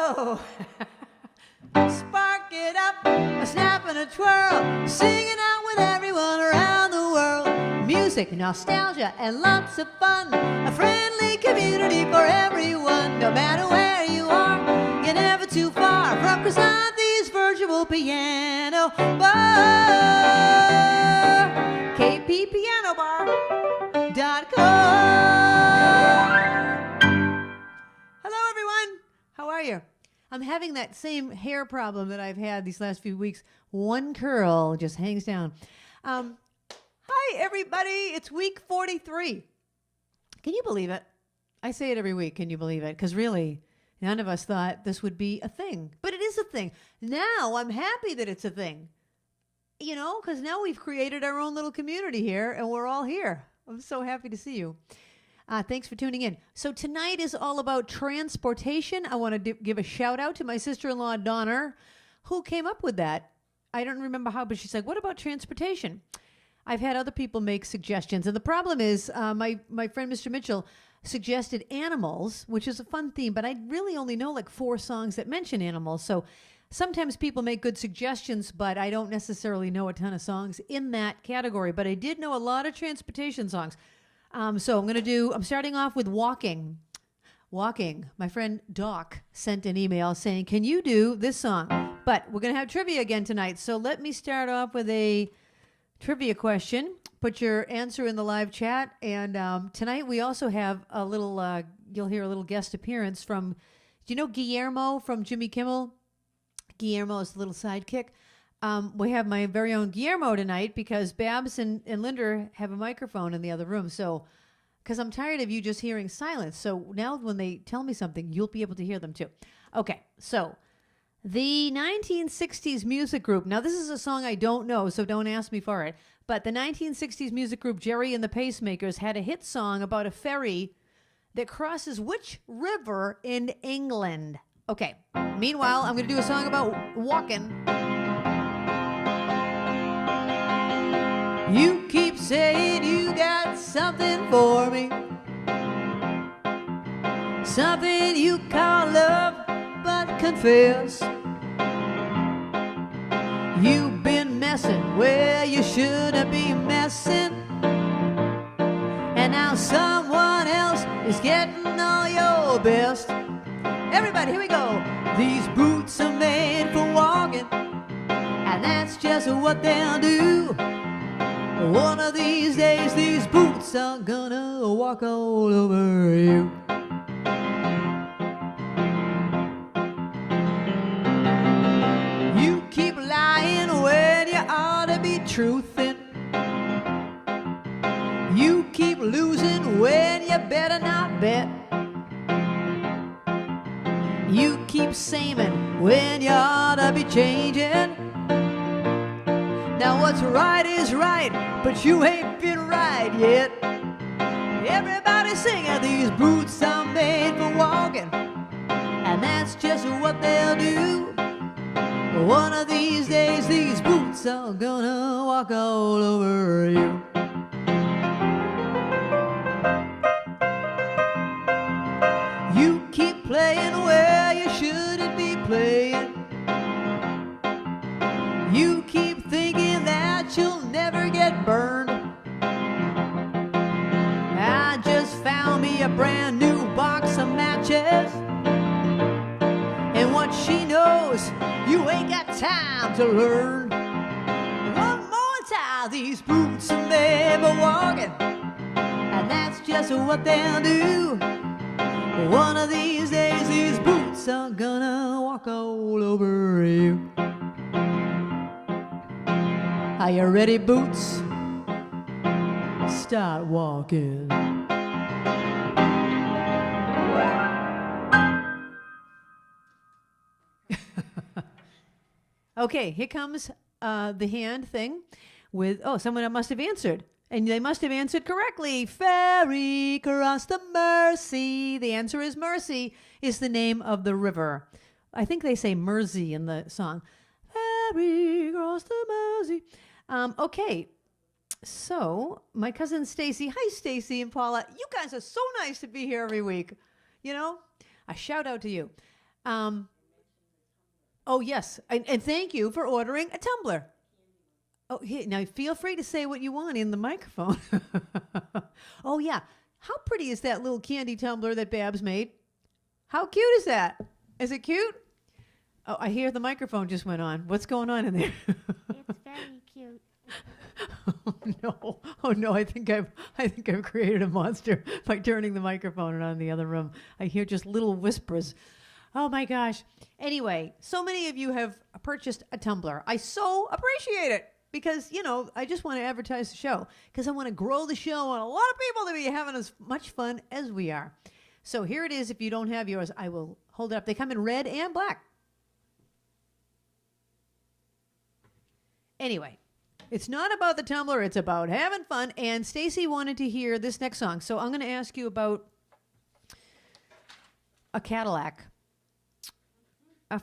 Whoa! Spark it up, a snap and a twirl, singing out with everyone around the world. Music, nostalgia, and lots of fun. A friendly community for everyone. No matter where you are, you're never too far from Krisanti's virtual piano bar. KPPianobar.com. Hello, everyone. How are you? I'm having that same hair problem that I've had these last few weeks. One curl just hangs down. Hi, everybody. It's week 43. Can you believe it? I say it every week. Can you believe it? Because really, none of us thought this would be a thing. But it is a thing. Now I'm happy that it's a thing. You know, because now we've created our own little community here, and we're all here. I'm so happy to see you. Thanks for tuning in. So tonight is all about transportation. I want to give a shout out to my sister-in-law, Donna, who came up with that. I don't remember how, but she's like, what about transportation? I've had other people make suggestions. And the problem is my friend, Mr. Mitchell, suggested animals, which is a fun theme, but I really only know like 4 songs that mention animals. So sometimes people make good suggestions, but I don't necessarily know a ton of songs in that category. But I did know a lot of transportation songs. So I'm starting off with Walking. Walking. My friend Doc sent an email saying, can you do this song? But we're going to have trivia again tonight. So let me start off with a trivia question. Put your answer in the live chat. And tonight we also have a little, you'll hear a little guest appearance from, do you know Guillermo from Jimmy Kimmel? Guillermo is the little sidekick. We have my very own Guillermo tonight because Babs and Linda have a microphone in the other room. So, because I'm tired of you just hearing silence. So now when they tell me something, you'll be able to hear them too. Okay, so the 1960s music group. Now, this is a song I don't know, so don't ask me for it. But the 1960s music group Jerry and the Pacemakers had a hit song about a ferry that crosses which river in England? Okay, meanwhile, I'm going to do a song about walking. You keep saying you got something for me, something you call love, but confess you've been messing where you shouldn't be messing, and now someone else is getting all your best. Everybody, here we go. These boots are made for walking, and that's just what they'll do. One of these days, these boots are gonna walk all over you. You keep lying when you ought to be truthing. You keep losing when you better not bet. You keep saying when you ought to be changing. Now what's right is right, but you ain't been right yet. Everybody singing, these boots are made for walking, and that's just what they'll do. One of these days, these boots are gonna walk all over you. You keep playing where you shouldn't be playing. You keep thinking that you'll never get burned. I just found me a brand new box of matches, and what she knows, you ain't got time to learn. One more time, these boots are made for walking, and that's just what they'll do. One of these days, these boots are gonna walk all over you. Are you ready, boots? Start walking. Okay, here comes the hand thing with, someone must have answered. And they must have answered correctly. Ferry across the Mersey. The answer is Mersey is the name of the river. I think they say Mersey in the song. Ferry across the Mersey. Okay, so my cousin Stacy. Hi, Stacy and Paula. You guys are so nice to be here every week. You know, a shout out to you. Oh, yes. And thank you for ordering a tumbler. Oh, here, now feel free to say what you want in the microphone. Oh, yeah. How pretty is that little candy tumbler that Babs made? How cute is that? Is it cute? Oh, I hear the microphone just went on. What's going on in there? It's very cute. Oh no! Oh no! I think I've created a monster by turning the microphone on in the other room. I hear just little whispers. Oh my gosh! Anyway, so many of you have purchased a tumbler. I so appreciate it because I just want to advertise the show because I want to grow the show and a lot of people to be having as much fun as we are. So here it is. If you don't have yours, I will hold it up. They come in red and black. Anyway. It's not about the tumbler, it's about having fun. And Stacy wanted to hear this next song. So I'm going to ask you about a Cadillac.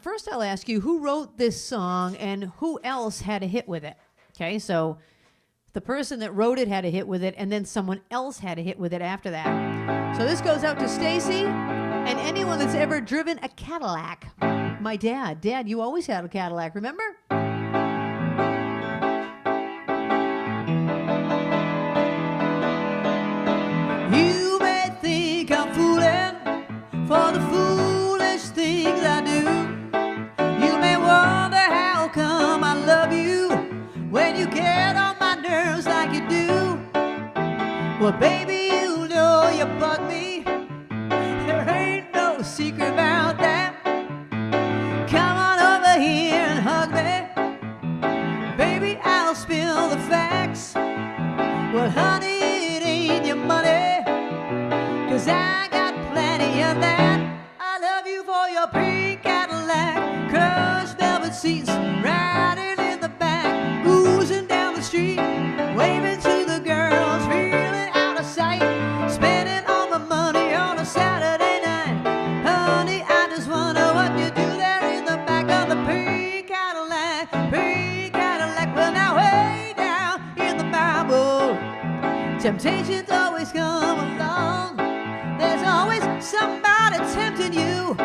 First, I'll ask you who wrote this song and who else had a hit with it. Okay, so the person that wrote it had a hit with it, and then someone else had a hit with it after that. So this goes out to Stacy and anyone that's ever driven a Cadillac. My dad. Dad, you always had a Cadillac, remember? You may think I'm fooling for the foolish things I do. You may wonder how come I love you when you get on my nerves like you do. Well, baby, you know you bug me. There ain't no secret about that. Come on over here and hug me. Baby, I'll spill the facts. Well, honey, it ain't your money, 'cause I got plenty of that. I love you for your pink Cadillac, crushed velvet seats, riding in the back, oozing down the street, waving to the girls, feeling out of sight, spending all my money on a Saturday night. Honey, I just wonder what you do there in the back of the pink Cadillac, pink Cadillac. Well, now way down in the Bible, temptations always come along. There's always somebody tempting you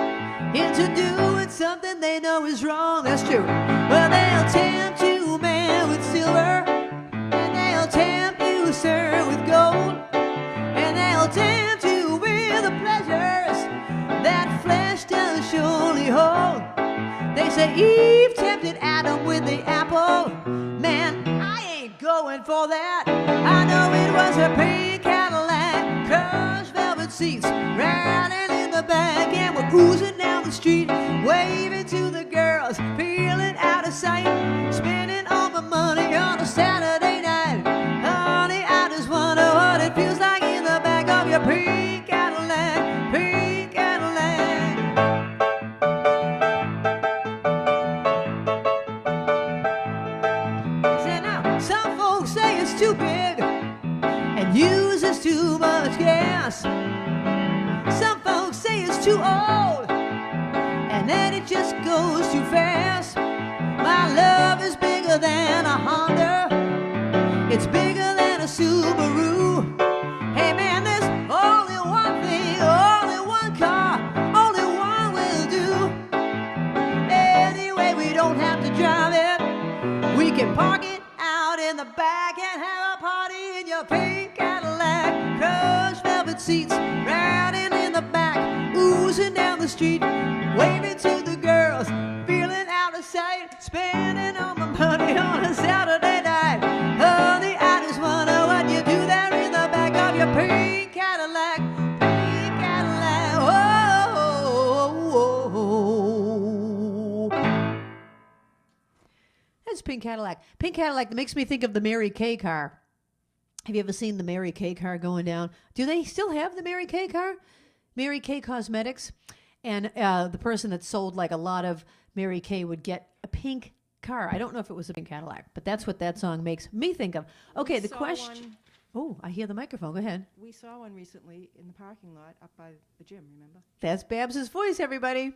into doing something they know is wrong. That's true. Well, they'll tempt you, man, with silver, and they'll tempt you, sir, with gold, and they'll tempt you with the pleasures that flesh does surely hold. They say Eve tempted Adam with the apple. Man, I ain't going for that. I know it was her pink Cadillac, crushed velvet seats, riding in the back, and we're cruising down the street, waving to the girls, feeling out of sight, spending all my money on a Saturday night. Honey, I just wonder what it feels like in the back of your pink Cadillac, pink Cadillac. Say now, some folks say it's too big and uses too much gas. Some folks say it's too old and then it just goes too fast. My love is bigger than a Honda, it's bigger than a Subaru. Hey man, there's only one thing, only one car, only one will do. Anyway, we don't have to drive it, we can park it out in the back and have a party in your pink Cadillac, crushed velvet seats, riding in the back, oozing down the street, waving to the girls, feeling out of sight, spending all my money on a Saturday night. Honey, I just wonder what you do there in the back of your pink Cadillac, pink Cadillac. Whoa. That's Pink Cadillac. Pink Cadillac makes me think of the Mary Kay car. Have you ever seen the Mary Kay car going down? Do they still have the Mary Kay car? Mary Kay Cosmetics. And the person that sold like a lot of Mary Kay would get a pink car. I don't know if it was a pink Cadillac, but that's what that song makes me think of. Okay, the question. Oh, I hear the microphone. Go ahead. We saw one recently in the parking lot up by the gym, remember? That's Babs's voice, everybody.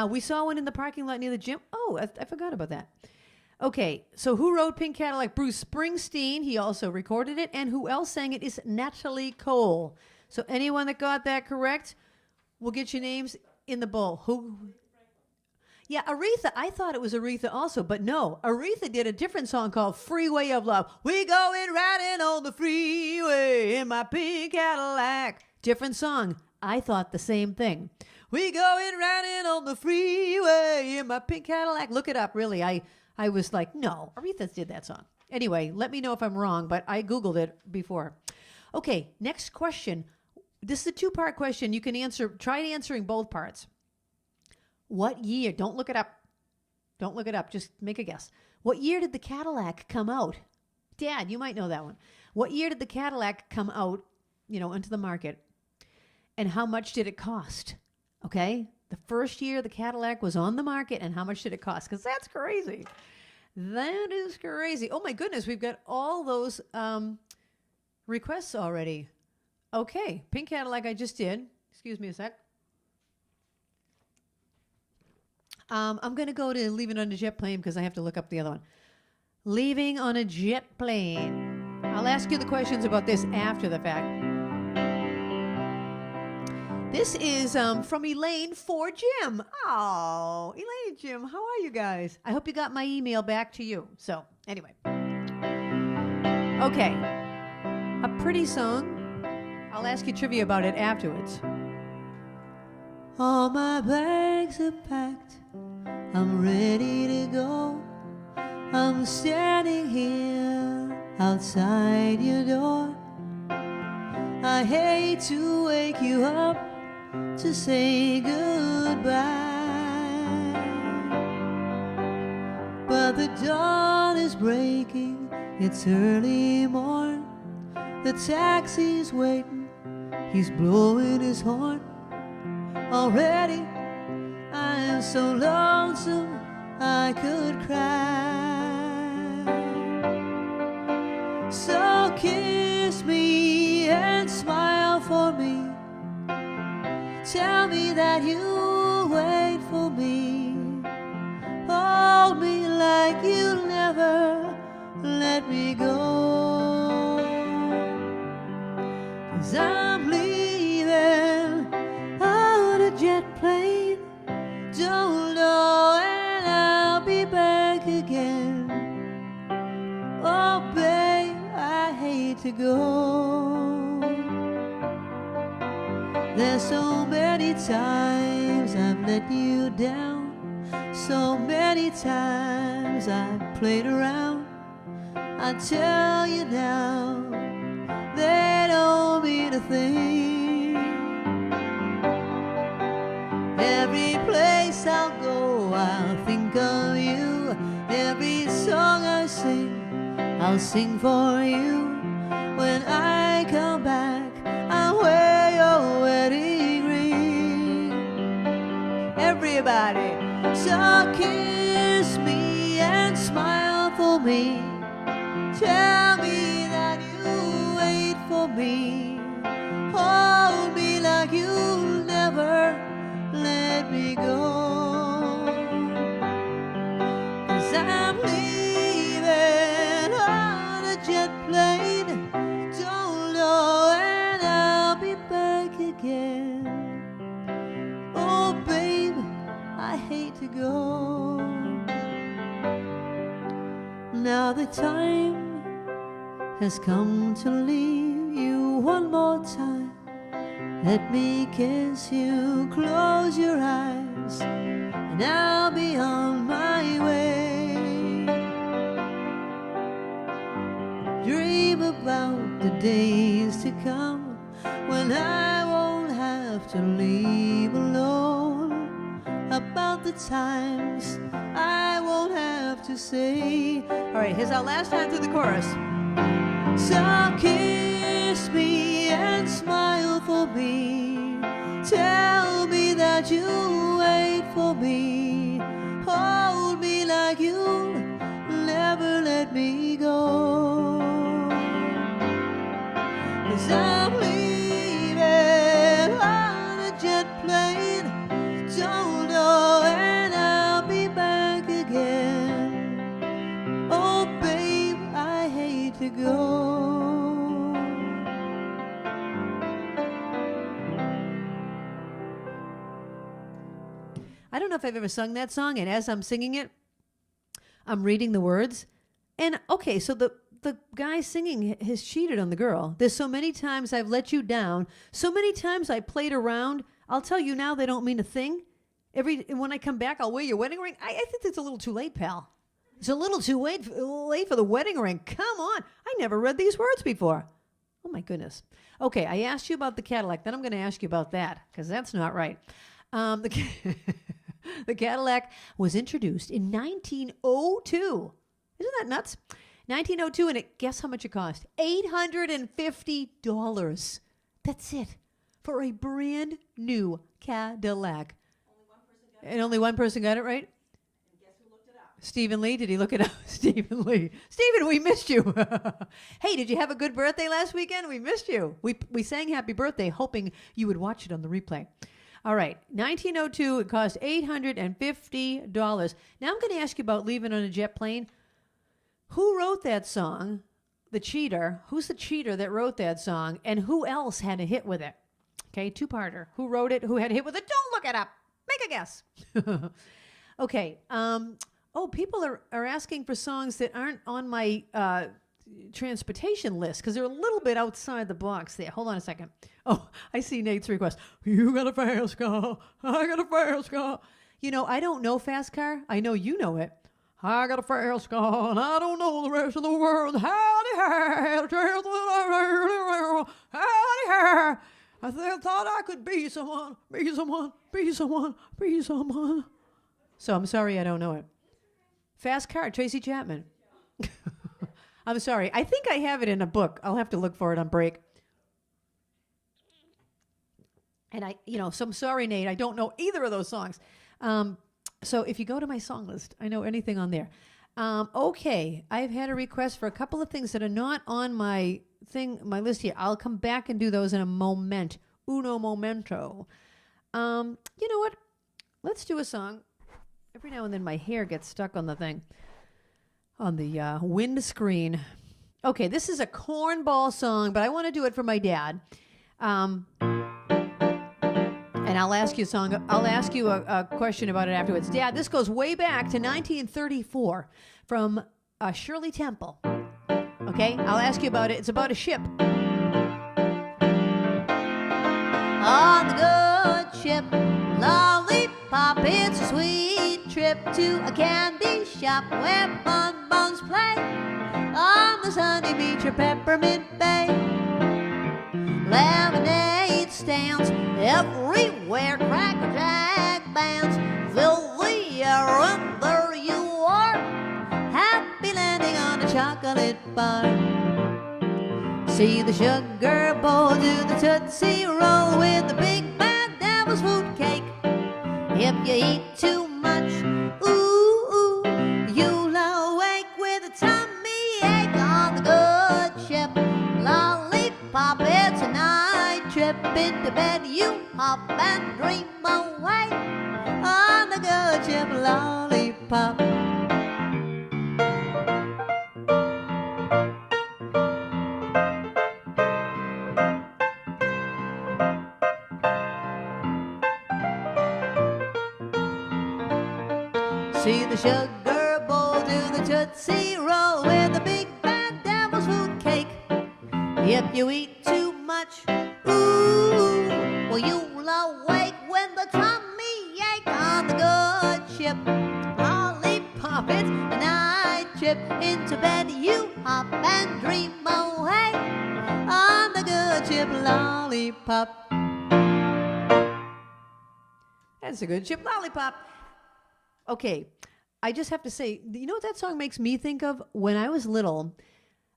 We saw one in the parking lot near the gym. Oh, I forgot about that. Okay, so who wrote Pink Cadillac? Bruce Springsteen. He also recorded it. And who else sang it is Natalie Cole. So anyone that got that correct, we'll get your names in the bowl. Who? Yeah, Aretha. I thought it was Aretha also, but no. Aretha did a different song called Freeway of Love. We going riding on the freeway in my pink Cadillac. Different song. I thought the same thing. We going riding on the freeway in my pink Cadillac. Look it up, really. I was like, no, Aretha did that song. Anyway, let me know if I'm wrong, but I Googled it before. Okay, next question. This is a two-part question. You can try answering both parts. What year? Don't look it up. Don't look it up. Just make a guess. What year did the Cadillac come out? Dad, you might know that one. What year did the Cadillac come out, into the market? And how much did it cost? Okay? The first year the Cadillac was on the market, and how much did it cost? Because that's crazy. That is crazy. Oh, my goodness. We've got all those requests already. Okay. Pink Cadillac I just did. Excuse me a sec. I'm going to go to Leaving on a Jet Plane because I have to look up the other one. Leaving on a Jet Plane. I'll ask you the questions about this after the fact. This is from Elaine for Jim. Oh, Elaine and Jim, how are you guys? I hope you got my email back to you. So, anyway. Okay. A pretty song. I'll ask you trivia about it afterwards. All my bags are packed. I'm ready to go. I'm standing here outside your door. I hate to wake you up to say goodbye, but the dawn is breaking. It's early morn. The taxi's waiting. He's blowing his horn. Already I am so lonesome I could cry. So kiss me and smile for me. Tell me that you'll wait for me. Hold me like you'll never let me go. 'Cause I'm leaving on a jet plane. Don't know when I'll be back again. Oh, babe, I hate to go. There's so many times I've let you down. So many times I've played around. I tell you now, they don't mean a thing. Every place I'll go, I'll think of you. Every song I sing, I'll sing for you. When I come back, I'll wear your wedding ring. Everybody, so kiss me and smile for me. Tell me that you'll wait for me. Hold me like you'll never let me go. 'Cause I'm leaving on a jet plane. Don't know when I'll be back again. Oh, babe, I hate to go. Now the time has come to leave you one more time. Let me kiss you, close your eyes, and I'll be on my way. Dream about the days to come when I won't have to leave alone. About the times I won't have to say. All right, here's our last time through the chorus. So kiss me and smile for me. Tell me that you'll wait for me. Hold me like you'll never let me go. 'Cause I'm leaving on a jet plane. Don't know when I'll be back again. Oh, babe, I hate to go. I don't know if I've ever sung that song, and as I'm singing it, I'm reading the words. And okay, so the guy singing has cheated on the girl. There's so many times I've let you down. So many times I played around. I'll tell you now they don't mean a thing. When I come back, I'll wear your wedding ring. I think it's a little too late, pal. It's a little too late for the wedding ring. Come on. I never read these words before. Oh, my goodness. Okay, I asked you about the Cadillac. Then I'm going to ask you about that because that's not right. The Cadillac was introduced in 1902. Isn't that nuts? 1902, and guess how much it cost? $850. That's it for a brand new Cadillac. Only one person got it right? And guess who looked it up? Stephen Lee. Did he look it up? Stephen Lee. Stephen, we missed you. Hey, did you have a good birthday last weekend? We missed you. We sang happy birthday hoping you would watch it on the replay. All right, 1902, it cost $850. Now I'm going to ask you about Leaving on a Jet Plane. Who wrote that song? The cheater. Who's the cheater that wrote that song? And who else had a hit with it? Okay, two-parter. Who wrote it? Who had a hit with it? Don't look it up. Make a guess. Okay. People are asking for songs that aren't on my transportation list because they're a little bit outside the box there. Hold on a second. Oh, I see Nate's request. You got a fast car. I got a fast car. You know, I don't know fast car. I know you know it. I got a fast car, and I don't know the rest of the world. Howdy, howdy, howdy, I thought I could be someone. So I'm sorry I don't know it. Fast car, Tracy Chapman. I'm sorry. I think I have it in a book. I'll have to look for it on break. And so I'm sorry, Nate. I don't know either of those songs. So if you go to my song list, I know anything on there. Okay, I've had a request for a couple of things that are not on my list here. I'll come back and do those in a moment. Uno momento. You know what? Let's do a song. Every now and then my hair gets stuck on the thing. On the windscreen. Okay, this is a cornball song, but I want to do it for my dad. And I'll ask you a question about it afterwards. Dad, this goes way back to 1934 from Shirley Temple. Okay, I'll ask you about it. It's about a ship. On the good ship, Lollipop, it's a sweet trip to a candy shop where bonbons play on the sunny beach or Peppermint Bay. Lemonade stands everywhere, Cracker Jack bands fill the air, and there you are, happy landing on a chocolate bar. See the sugar bowl do the Tootsie Roll with the big bad devil's food cake. If you eat too much, ooh, you'll awake with a tummy ache on the good ship. Lollipop, it's a night trip. Into bed you hop and dream away on the good ship. Lollipop. See the sugar bowl do the Tootsie Roll with the big bad devil's food cake. If you eat too much, ooh, well, you'll awake when the tummy ache on the good ship. Lollipop, it's a night trip. Into bed you hop and dream away on the good ship. Lollipop. That's a good ship. Lollipop. Okay, I just have to say, you know what that song makes me think of? When I was little,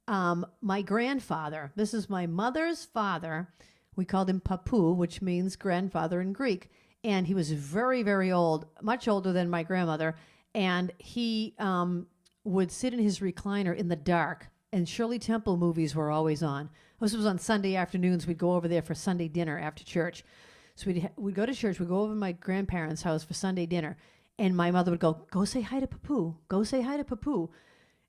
my grandfather, this is my mother's father, we called him Papu, which means grandfather in Greek. And he was very, very old, much older than my grandmother. And he would sit in his recliner in the dark. And Shirley Temple movies were always on. This was on Sunday afternoons. We'd go over there for Sunday dinner after church. So we'd go to church. We'd go over to my grandparents' house for Sunday dinner. And my mother would go say hi to Papu. Go say hi to Papu.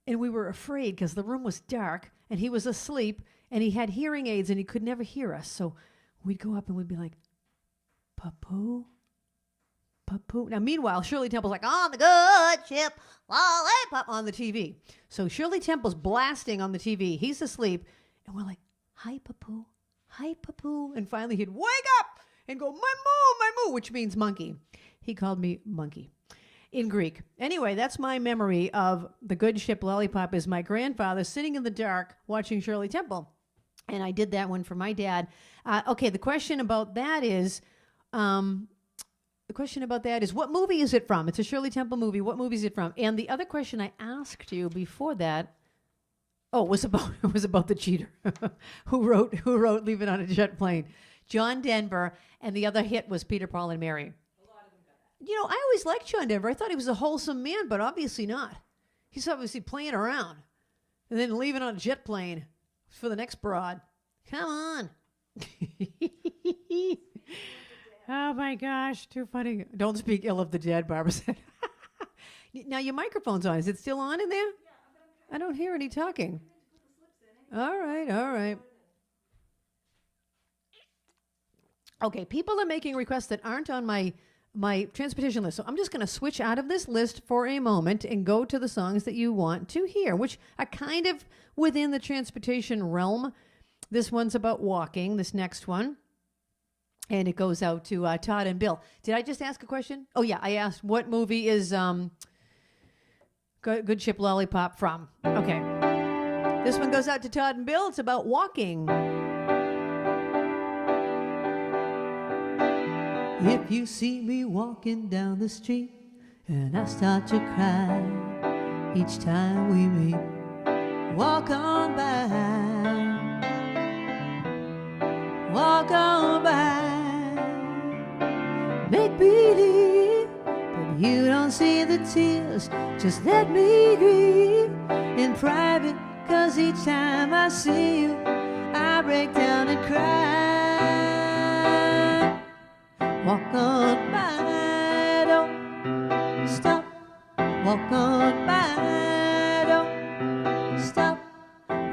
And we were afraid because the room was dark and he was asleep and he had hearing aids and he could never hear us. So we'd go up and we'd be like, Papu, Papu. Hi-pa-poo. Now, meanwhile, Shirley Temple's like, on the good ship, Lollipop, on the TV. So Shirley Temple's blasting on the TV. He's asleep. And we're like, hi-pa-poo, hi-pa-poo. And finally he'd wake up and go, my moo, which means monkey. He called me monkey in Greek. Anyway, that's my memory of the good ship Lollipop is my grandfather sitting in the dark watching Shirley Temple. And I did that one for my dad. Okay, the question about that is, what movie is it from? It's a Shirley Temple movie. What movie is it from? And the other question I asked you before that, was about the cheater who wrote Leave It on a Jet Plane. John Denver, and the other hit was Peter, Paul, and Mary. A lot of them got that. You know, I always liked John Denver. I thought he was a wholesome man, but obviously not. He's obviously playing around. And then leaving on a jet plane for the next broad. Come on. Oh my gosh, too funny. Don't speak ill of the dead, Barbara said. Now your microphone's on. Is it still on in there? I don't hear any talking. All right. Okay, people are making requests that aren't on my transportation list. So I'm just going to switch out of this list for a moment and go to the songs that you want to hear, which are kind of within the transportation realm. This one's about walking, this next one. And it goes out to Todd and Bill. Did I just ask a question? Oh, yeah, I asked what movie is Good Ship Lollipop from? Okay. This one goes out to Todd and Bill. It's about walking. If you see me walking down the street and I start to cry each time we meet, walk on by, walk on by. Make believe that you don't see the tears. Just let me grieve in private, 'cause each time I see you I break down and cry. Walk on by, don't stop. Walk on by, don't stop.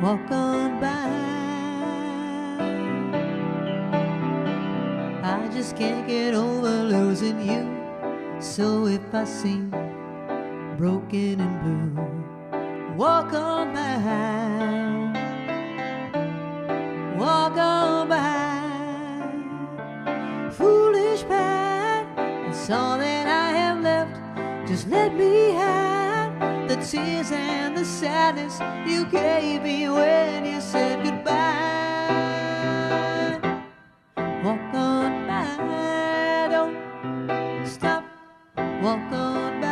Walk on by. I just can't get over losing you. So if I seem broken and blue, walk on by, walk on by. Foolish past, that's all that I have left. Just let me hide the tears and the sadness you gave me when you said goodbye. Walk on by, don't stop. Walk on by.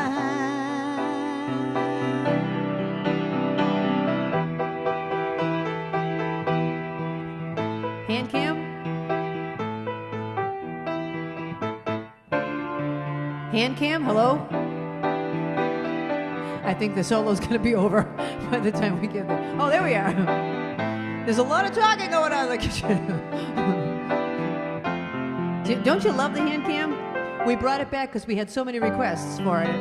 Hand cam? Hand cam, hello? I think the solo's going to be over by the time we get there. Oh, there we are. There's a lot of talking going on in the kitchen. Don't you love the hand cam? We brought it back because we had so many requests for it.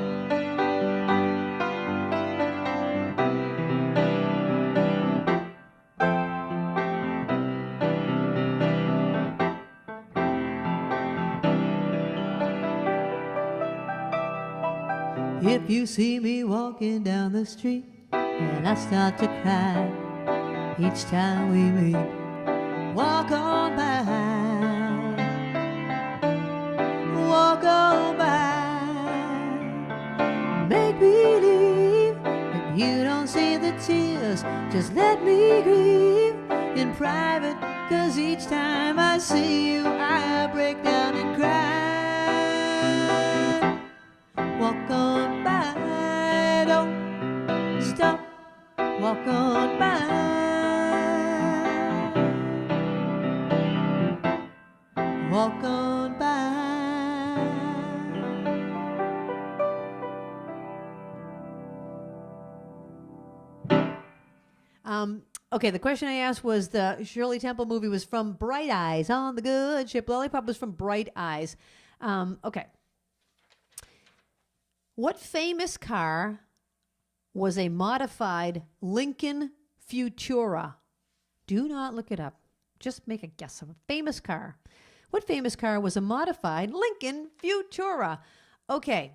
If you see me walking down the street and I start to cry each time we meet, walk on by, walk on by. Make believe that you don't see the tears. Just let me grieve in private, 'cause each time I see you I break down and cry. Walk on by, don't stop. Walk on by. Walk on by. Okay, the question I asked was the Shirley Temple movie was from Bright Eyes. On the Good Ship Lollipop was from Bright Eyes. Okay. What famous car was a modified Lincoln Futura? Do not look it up. Just make a guess of a famous car. What famous car was a modified Lincoln Futura? Okay.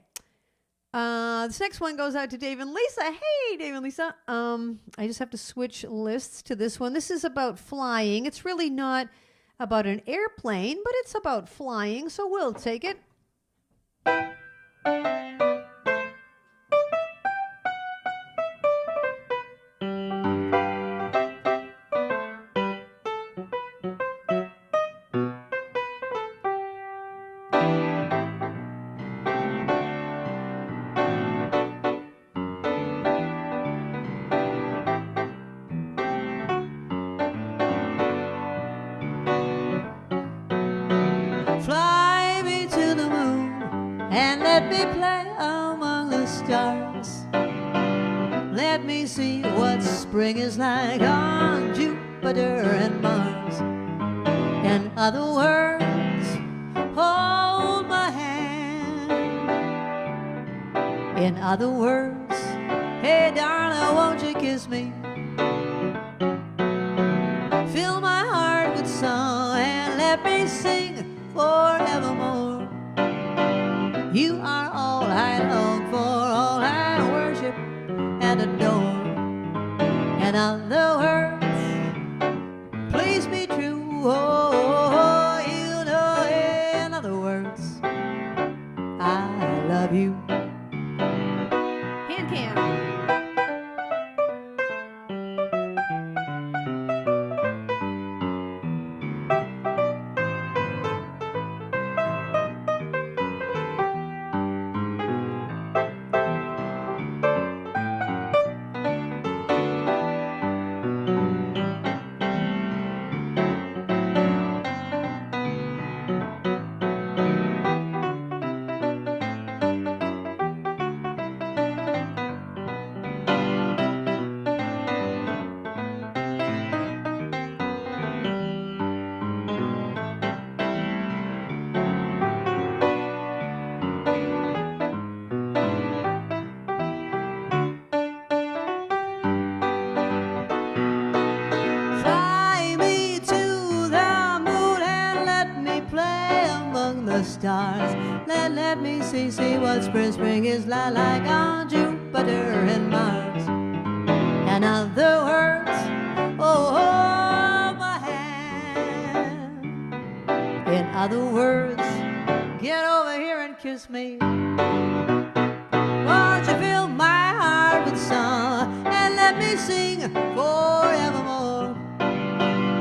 This next one goes out to Dave and Lisa. Hey, Dave and Lisa. I just have to switch lists to this one. This is about flying. It's really not about an airplane, but it's about flying, so we'll take it. Fly me to the moon and let me play among the stars. Let me see what spring is like on Jupiter and Mars. In other words, hold my hand. In other words, hey darling, won't you kiss me? Fill my heart with song and let me sing forevermore. You are all I long for, all I worship and adore. In other words, please be true. Oh, you know, in other words, I love you. Hand cam. Stars. Let me see what spring is like on Jupiter and Mars. In other words, oh, hold my hand. In other words, get over here and kiss me. Won't you fill my heart with song and let me sing forevermore.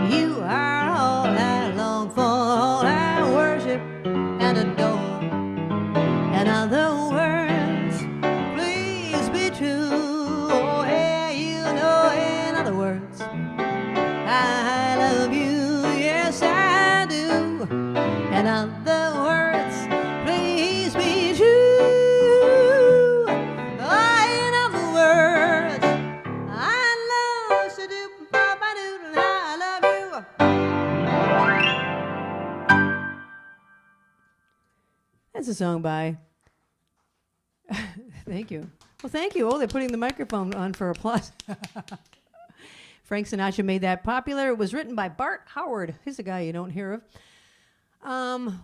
You are all I long for, all I worship and adore. In other words, please be true. Oh, hey, you know, in other words, I love you. Yes, I do. In other words, please be true. Oh, in other words, I love you. I love you. That's a song by. Thank you. Well, thank you. Oh, they're putting the microphone on for applause. Frank Sinatra made that popular. It was written by Bart Howard. He's a guy you don't hear of.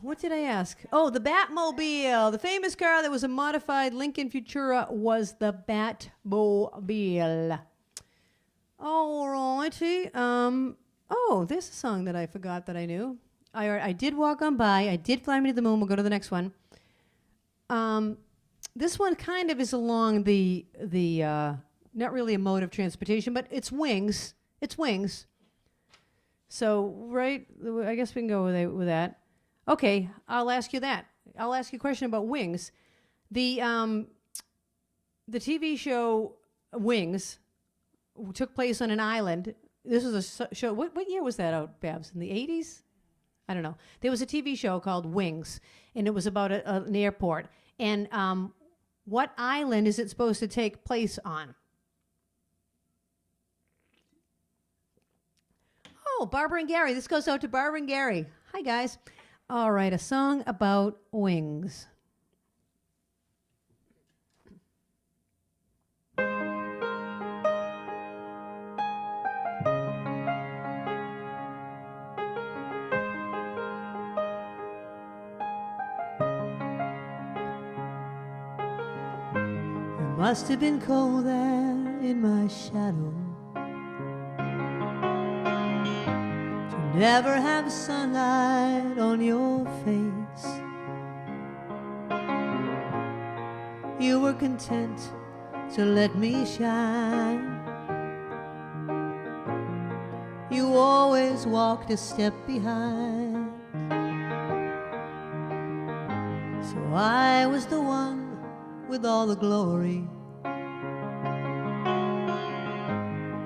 What did I ask? Oh, the Batmobile. The famous car that was a modified Lincoln Futura was the Batmobile. All righty. Oh, there's a song that I forgot that I knew. I did Walk On By. I did Fly Me to the Moon. We'll go to the next one. This one kind of is along the not really a mode of transportation, but it's wings. It's wings. So, right, I guess we can go with that. Okay, I'll ask you that. I'll ask you a question about wings. The TV show Wings took place on an island. This was a show. What year was that out, Babs? In the 80s? I don't know. There was a TV show called Wings, and it was about an airport. And what island is it supposed to take place on? Oh, Barbara and Gary. This goes out to Barbara and Gary. Hi, guys. All right, a song about wings. must have been cold there in my shadow to never have sunlight on your face. You were content to let me shine. You always walked a step behind. So I was the one with all the glory,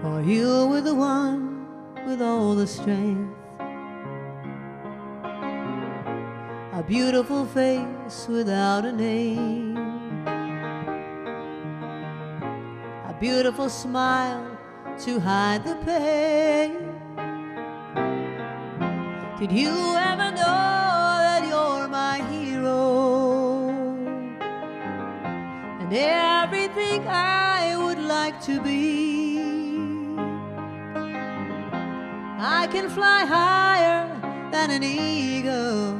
or you were the one with all the strength. A beautiful face without a name, a beautiful smile to hide the pain. Did you ever know that you're my hero and everything I would like to be? I can fly higher than an eagle,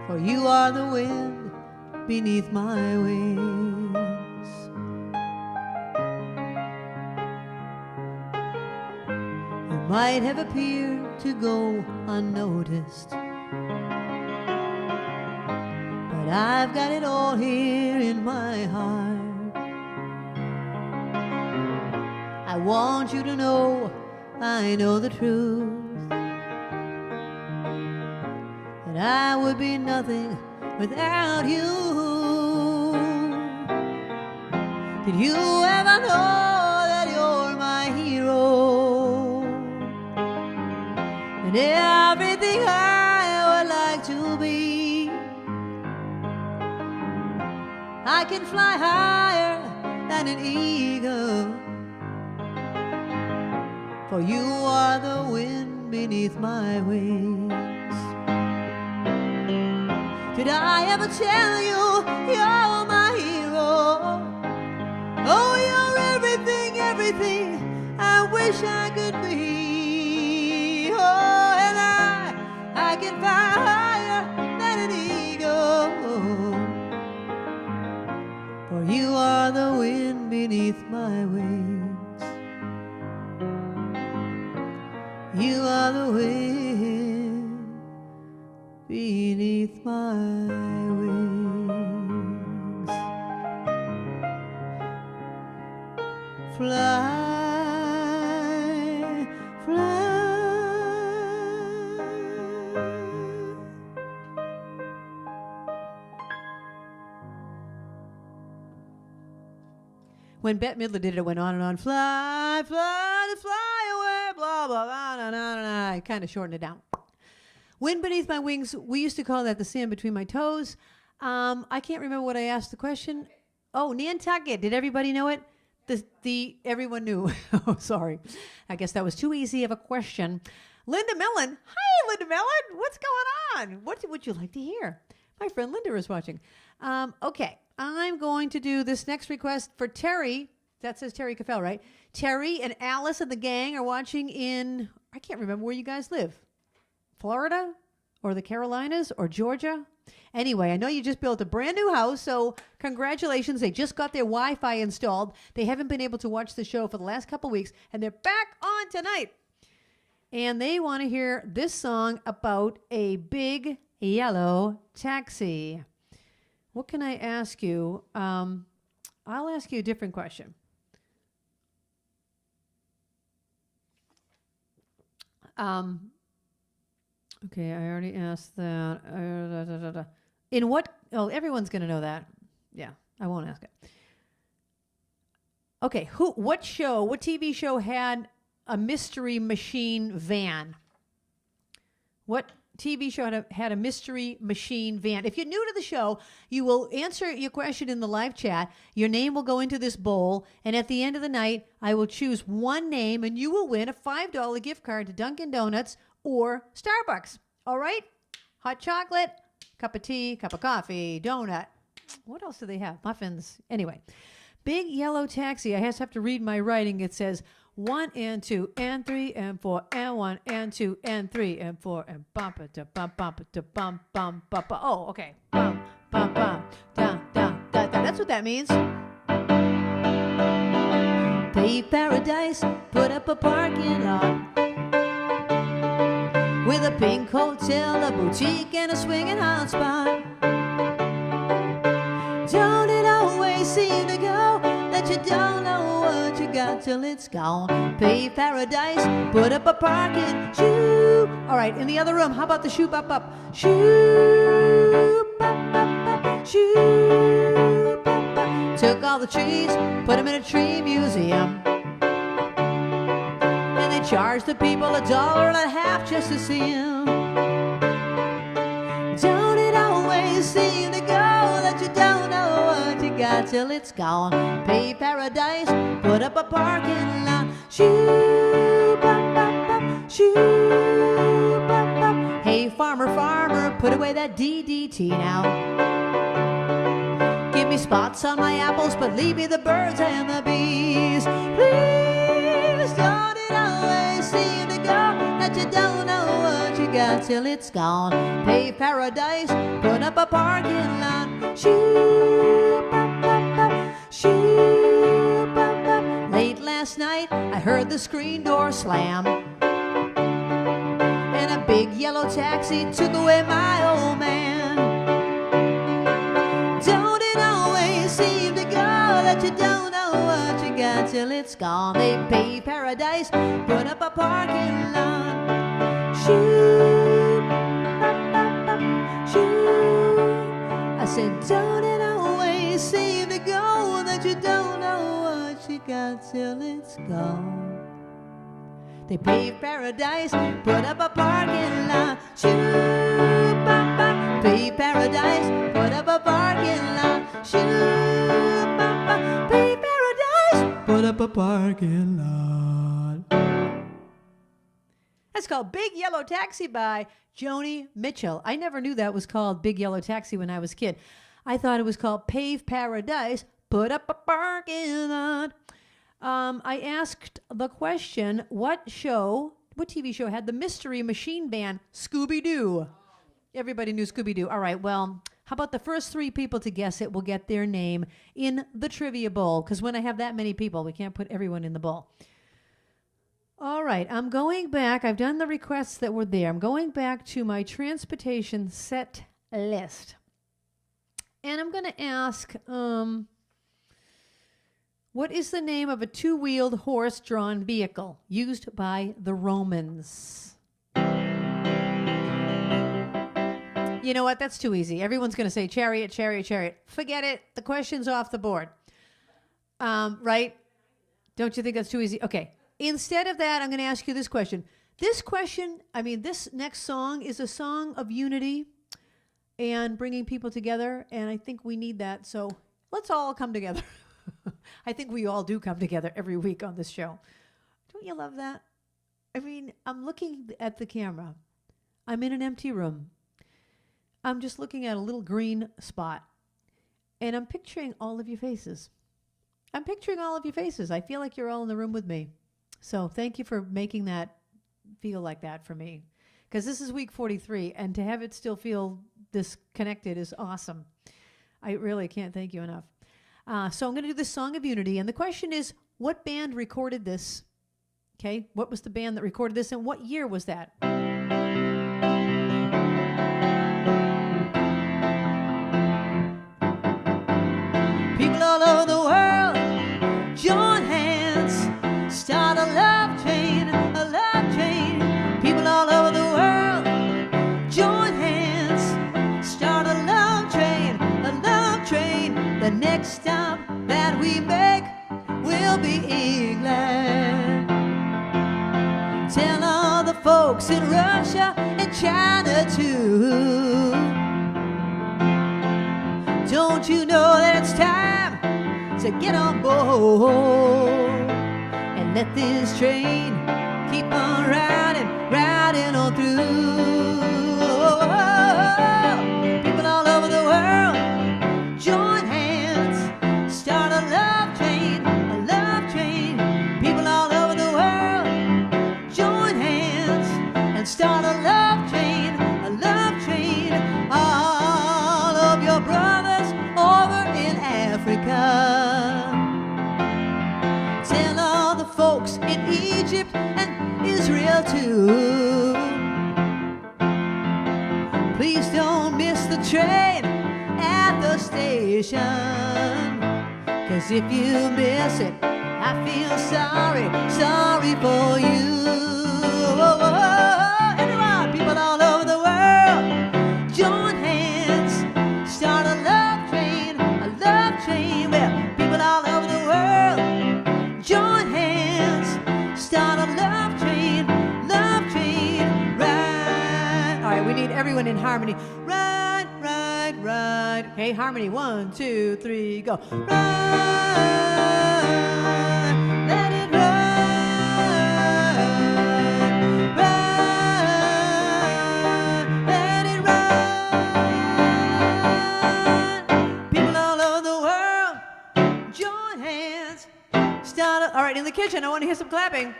for you are the wind beneath my wings. You might have appeared to go unnoticed, but I've got it all here in my heart. I want you to know I know the truth, that I would be nothing without you. Did you ever know that you're my hero and everything I would like to be? I can fly higher than an eagle, for you are the wind beneath my wings. Did I ever tell you you're my hero? Oh, you're everything, everything I wish I could be. Oh, and I can fly higher than an eagle, for you are the wind beneath my wings. You are the wind beneath my wings. Fly, fly. When Bette Midler did it, it went on and on. Fly, fly, to fly away, blah, blah, blah, na, na, na, na. I kind of shortened it down. Wind beneath my wings, we used to call that the sand between my toes. I can't remember what I asked the question. Oh, Nantucket. Did everybody know it? Everyone knew. Oh, sorry. I guess that was too easy of a question. Linda Millen. Hi, Linda Millen. What's going on? What would you like to hear? My friend Linda is watching. Okay. I'm going to do this next request for Terry. That says Terry Caffell, right? Terry and Alice and the gang are watching in, I can't remember where you guys live. Florida or the Carolinas or Georgia? Anyway, I know you just built a brand new house, so congratulations. They just got their Wi-Fi installed. They haven't been able to watch the show for the last couple weeks, and they're back on tonight. And they want to hear this song about a big yellow taxi. What can I ask you? I'll ask you a different question. Okay, I already asked that. In what? Oh, everyone's going to know that. Yeah, I won't ask it. Okay, what TV show had a mystery machine van? What TV show had a mystery machine van? If you're new to the show, you will answer your question in the live chat. Your name will go into this bowl, and at the end of the night, I will choose one name, and you will win a $5 gift card to Dunkin' Donuts or Starbucks. All right? Hot chocolate, cup of tea, cup of coffee, donut. What else do they have? Muffins. Anyway, big yellow taxi. I just have to read my writing. It says 1 and 2 and 3 and 4 and 1 and 2 and 3 and 4 and bumpa da bum bumpa da bum bum bumpa. Oh, okay. Bum bum bum da da da da That's what that means. Paved paradise, put up a parking lot with a pink hotel, a boutique, and a swinging hot spot. Don't it always seem to go that you don't know what you got till it's gone? Paved paradise, put up a parking, shoo. All right, in the other room, how about the shoo bop up? Shoo bop bop bop, shoo bop bop. Took all the trees, put them in a tree museum. And they charged the people $1.50 just to see them. Don't it always seem to go that you don't know what you got till it's gone? Paved paradise, put up a parking lot. Shoo bop bop bop, shoo bop bop. Hey farmer, farmer, put away that DDT now. Give me spots on my apples, but leave me the birds and the bees. Please, don't it always seem to go that you don't know what you got till it's gone? Paved paradise, put up a parking lot. Shoo bop bop bop, shoo bop bop. Late last night, I heard the screen door slam, and a big yellow taxi took away my old man. Don't it always seem to go that you don't know what you got till it's gone? They paved paradise, put up a parking lot. Shoo, bop, bop, bop, shoo. I said, don't it always seem to go that you don't know what you got till it's gone? They paved paradise, put up a parking lot. Shoo, bop, bop. Paved paradise, put up a parking lot. Shoo, bop, bop. Paved paradise, put up a parking lot. That's called Big Yellow Taxi by Joni Mitchell. I never knew that was called Big Yellow Taxi when I was a kid. I thought it was called Paved Paradise, put up a parking lot. I asked the question, what TV show had the Mystery Machine Band Scooby-Doo? Everybody knew Scooby-Doo. All right, well, how about the first 3 people to guess it will get their name in the trivia bowl? Because when I have that many people, we can't put everyone in the bowl. All right, I'm going back. I've done the requests that were there. I'm going back to my transportation set list. And I'm going to ask... what is the name of a 2-wheeled horse-drawn vehicle used by the Romans? You know what? That's too easy. Everyone's going to say chariot, chariot, chariot. Forget it. The question's off the board. Right? Don't you think that's too easy? Okay. Instead of that, I'm going to ask you this question. This next song is a song of unity and bringing people together, and I think we need that. So let's all come together. I think we all do come together every week on this show. Don't you love that? I mean, I'm looking at the camera. I'm in an empty room. I'm just looking at a little green spot. And I'm picturing all of your faces. I feel like you're all in the room with me. So thank you for making that feel like that for me. Because this is week 43, and to have it still feel this connected is awesome. I really can't thank you enough. So I'm going to do this Song of Unity. And the question is, what band recorded this? Okay, what was the band that recorded this, and what year was that? People all over the world, join hands, start a love train, a love train. People all over the world, join hands, start a love train, a love train. The next stop that we make will be England. Tell all the folks in Russia and China too. Don't you know that it's time to get on board and let this train keep on riding, riding on through. People all over the world, join hands, start a love train, a love train. People all over the world, join hands and start a love train, a love train. All of your brothers over in Africa, Egypt and Israel too. Please don't miss the train at the station, 'cause if you miss it, I feel sorry, sorry for you. Everyone, people all over the world, join hands, start a love train, a love train. Well, people all over the world, join hands, start a love train, ride. All right, we need everyone in harmony. Ride, ride, ride. Okay, harmony. 1, 2, 3, go. Ride. Let it ride, ride, let it ride. People all over the world, join hands, start a, all right, in the kitchen, I want to hear some clapping.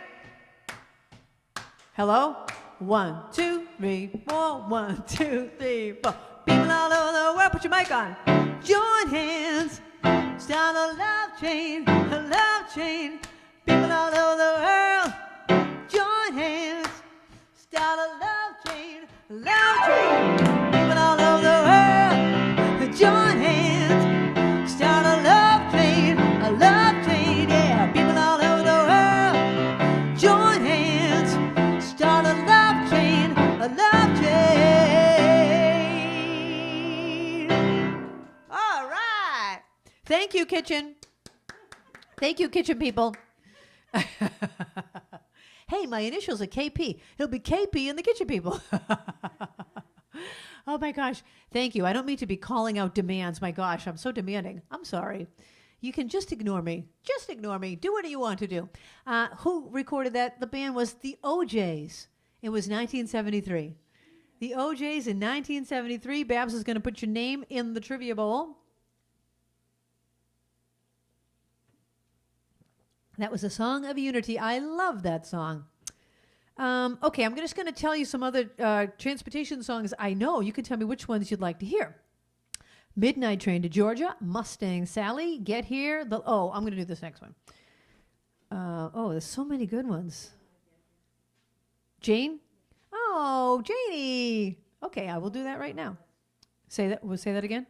Hello? 1, 2, 3, 4, 1, 2, 3, 4. People all over the world, put your mic on. Join hands, start a love chain, a love chain. People all over the world, join hands, start a love chain, love chain. People all over the world, join hands, start a love chain, yeah. People all over the world, join hands, start a love chain, a love chain. All right. Thank you, kitchen. Thank you, kitchen people. Hey, my initials are KP. It'll be KP and the kitchen people. Oh my gosh. Thank you. I don't mean to be calling out demands. My gosh, I'm so demanding. I'm sorry. You can just ignore me. Just ignore me. Do what you want to do. Who recorded that? The band was the OJs. It was 1973. The OJs in 1973. Babs is going to put your name in the trivia bowl. That was a song of unity. I love that song. Okay, I'm just going to tell you some other transportation songs I know. You can tell me which ones you'd like to hear. Midnight Train to Georgia, Mustang Sally, Get Here. I'm going to do this next one. There's so many good ones. Jane? Oh, Janie. Okay, I will do that right now. Say that again?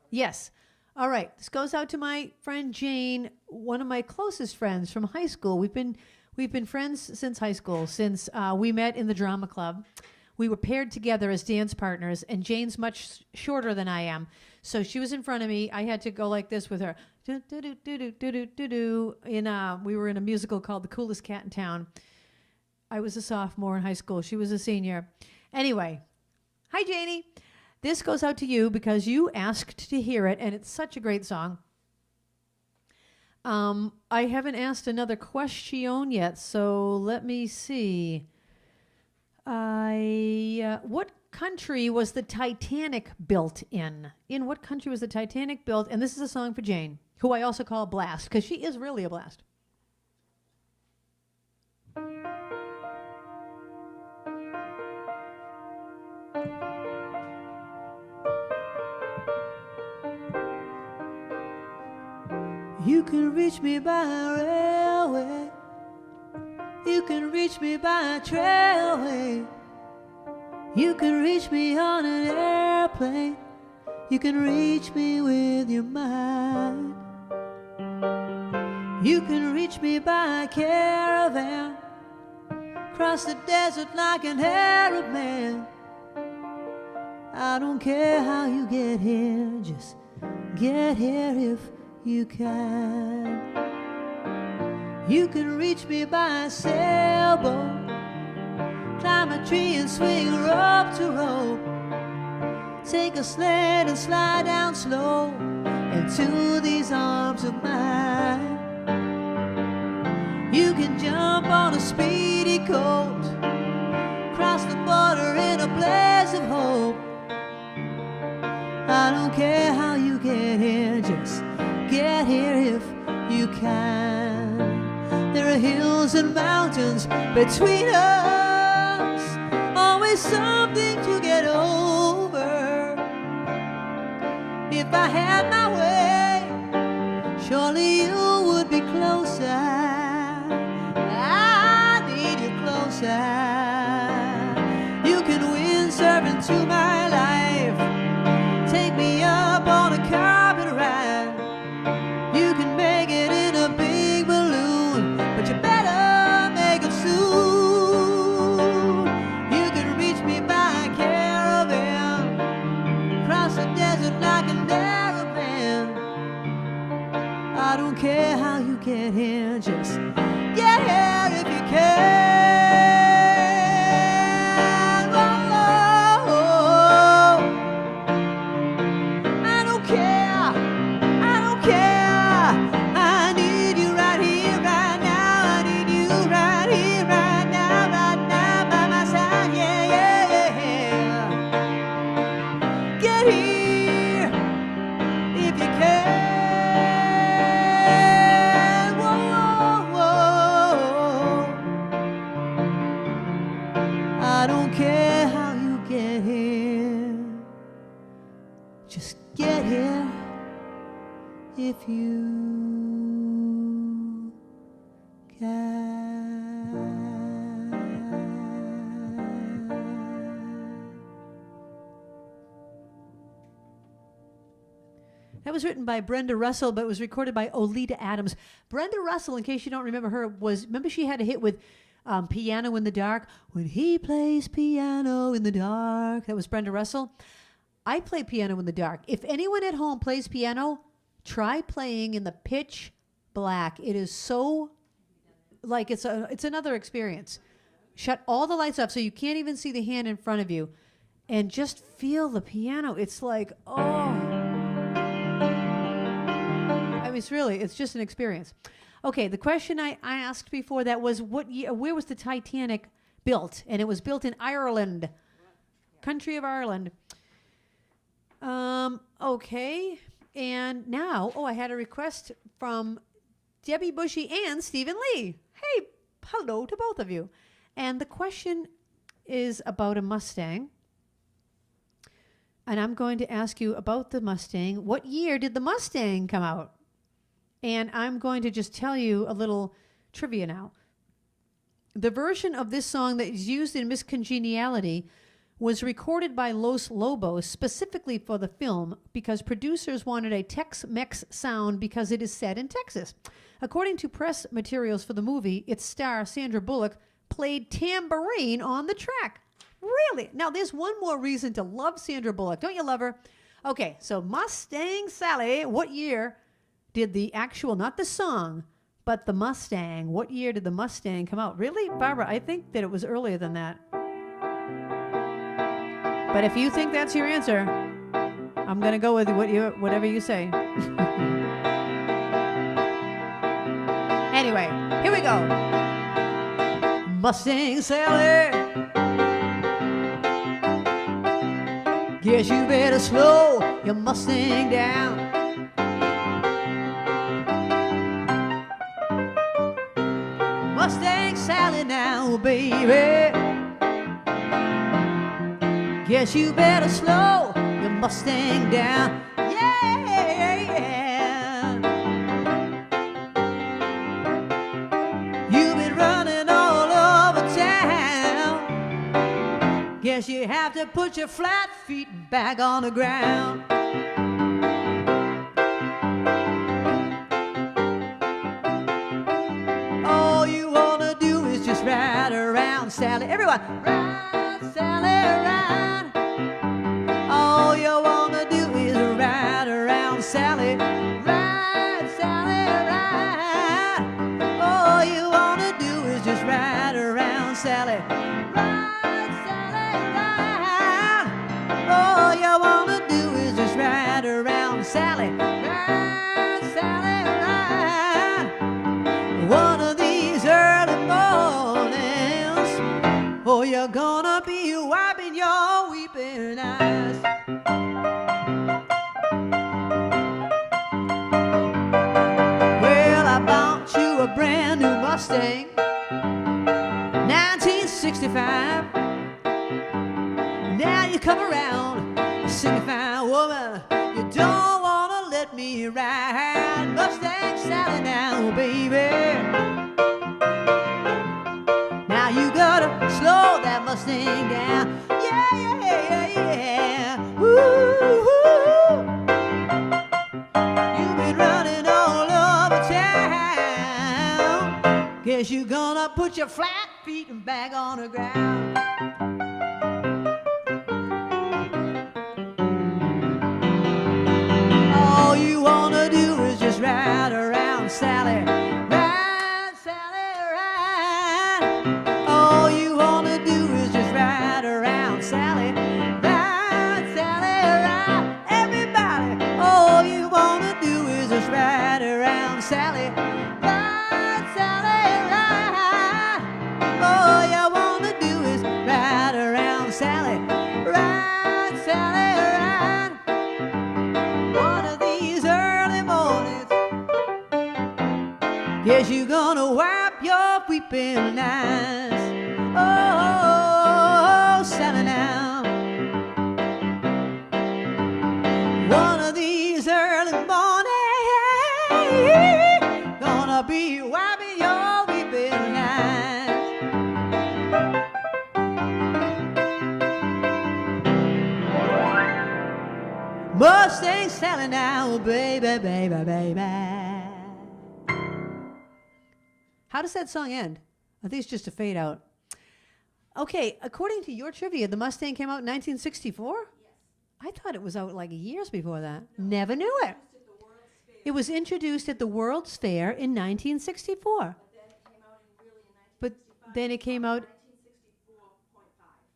Yes. All right. This goes out to my friend Jane, one of my closest friends from high school. We've been friends since high school, since we met in the drama club. We were paired together as dance partners, and Jane's much shorter than I am. So she was in front of me. I had to go like this with her. We were in a musical called The Coolest Cat in Town. I was a sophomore in high school. She was a senior. Anyway, hi, Janie. This goes out to you because you asked to hear it, and it's such a great song. I haven't asked another question yet, so let me see. What country was the Titanic built in? In what country was the Titanic built? And this is a song for Jane, who I also call Blast, because she is really a blast. You can reach me by railway. You can reach me by trailway. You can reach me on an airplane. You can reach me with your mind. You can reach me by caravan. Cross the desert like an Arab man. I don't care how you get here, just get here if you can. You can reach me by a sailboat. Climb a tree and swing rope to rope. Take a sled and slide down slow into these arms of mine. You can jump on a speedy coat, cross the border in a blaze of hope. I don't care how you get here, just get here if you can. There are hills and mountains between us, always something to get over. If I had my way, surely you would be closer. side. You can windsurf into my life. Take me up on a carpet ride. You can make it in a big balloon, but you better make it soon. You can reach me by caravan, cross the desert like a caravan. I don't care how you get here, just get here if you can. If you can. That was written by Brenda Russell, but it was recorded by Oleta Adams. Brenda Russell, in case you don't remember her, remember she had a hit with Piano in the Dark? When he plays piano in the dark. That was Brenda Russell. I play piano in the dark. If anyone at home plays piano, try playing in the pitch black. It is so, like, it's another experience. Shut all the lights off so you can't even see the hand in front of you, and just feel the piano. It's like, oh. I mean, it's just an experience. Okay, the question I asked before that was, what year, where was the Titanic built? And it was built in Ireland, country of Ireland. Okay. And now, I had a request from Debbie Bushy and Stephen Lee. Hey, hello to both of you. And the question is about a Mustang. And I'm going to ask you about the Mustang. What year did the Mustang come out? And I'm going to just tell you a little trivia now. The version of this song that is used in Miss Congeniality was recorded by Los Lobos specifically for the film because producers wanted a Tex-Mex sound because it is set in Texas. According to press materials for the movie, its star, Sandra Bullock, played tambourine on the track. Really? Now, there's one more reason to love Sandra Bullock. Don't you love her? Okay, so Mustang Sally, what year did the actual, not the song, but the Mustang, what year did the Mustang come out? Really, Barbara? I think that it was earlier than that. But if you think that's your answer, I'm going to go with whatever you say. Anyway, here we go. Mustang Sally, guess you better slow your Mustang down. Mustang Sally now, baby, guess you better slow your Mustang down. Yeah, yeah. You've been running all over town. Guess you have to put your flat feet back on the ground. All you wanna do is just ride around, Sally. Everyone, ride, Sally, ride. All you wanna do is ride around, Sally. Ride, Sally, ride. All you wanna do is just ride around, Sally. Ride, Sally, ride. All you wanna do is just ride around, Sally. Ride, Sally, ride. One of these early mornings, oh, you're gonna be wiping your weeping eyes. Well, I bought you a brand new Mustang, 1965. Now you come around, signifying, woman, you don't wanna let me ride. Mustang Sally now, baby. Now you gotta Mustang down. Yeah, yeah, yeah, yeah. Ooh, you've been running all over town. Guess you're gonna put your flat feet back on the ground. All you wanna do is just ride around, Sally. Ride, Sally, ride. All you wanna do is just ride around, Sally. Ride, Sally, ride. Everybody, all you wanna do is just ride around, Sally. Ride, Sally, ride. All you wanna do is ride around, Sally. Ride, Sally, ride. One of these early mornings, guess you're gonna wipe your weeping eyes. Oh, Sally now. One of these early mornings, gonna be wiping your weeping eyes. Mustang Sally now, baby, baby, baby. How does that song end? I think it's just a fade out. Okay, according to your trivia, the Mustang came out in 1964? Yes. I thought it was out like years before that. No. Never knew it. It was introduced at the World's Fair in 1964. But then it came out.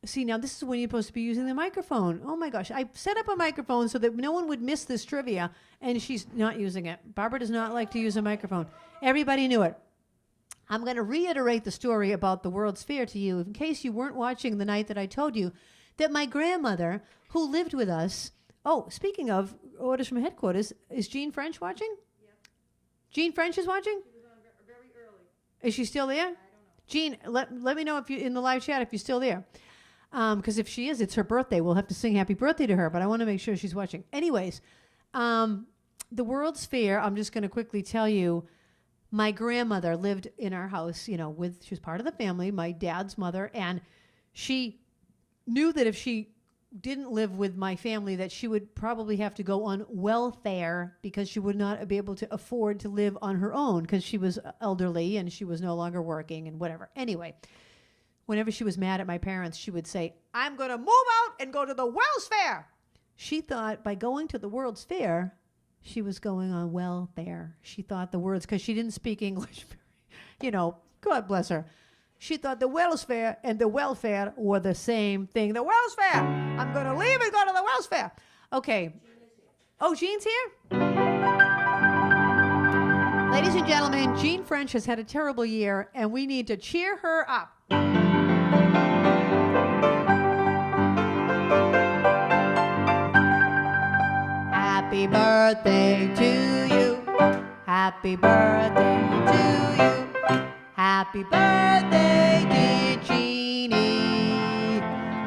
See, now this is when you're supposed to be using the microphone. Oh my gosh, I set up a microphone so that no one would miss this trivia, and she's not using it. Barbara does not like to use a microphone. Everybody knew it. I'm going to reiterate the story about the World's Fair to you in case you weren't watching the night that I told you that my grandmother, who lived with us, oh, speaking of orders from headquarters, is Jean French watching? Yeah. Jean French is watching? She was on very early. Is she still there? I don't know. Jean, let me know if you in the live chat if you're still there. Because if she is, it's her birthday. We'll have to sing happy birthday to her, but I want to make sure she's watching. Anyways, the World's Fair, I'm just going to quickly tell you, my grandmother lived in our house, she was part of the family, my dad's mother, and she knew that if she didn't live with my family, that she would probably have to go on welfare because she would not be able to afford to live on her own because she was elderly and she was no longer working and whatever. Anyway, whenever she was mad at my parents, she would say, I'm going to move out and go to the World's Fair. She thought by going to the World's Fair, she was going on welfare. She thought the words, because she didn't speak English, God bless her. She thought the World's Fair and the welfare were the same thing. The World's Fair. I'm going to leave and go to the World's Fair. Okay. Oh, Jean's here? Ladies and gentlemen, Jean French has had a terrible year, and we need to cheer her up. Happy birthday to you. Happy birthday to you. Happy birthday, dear Jeannie.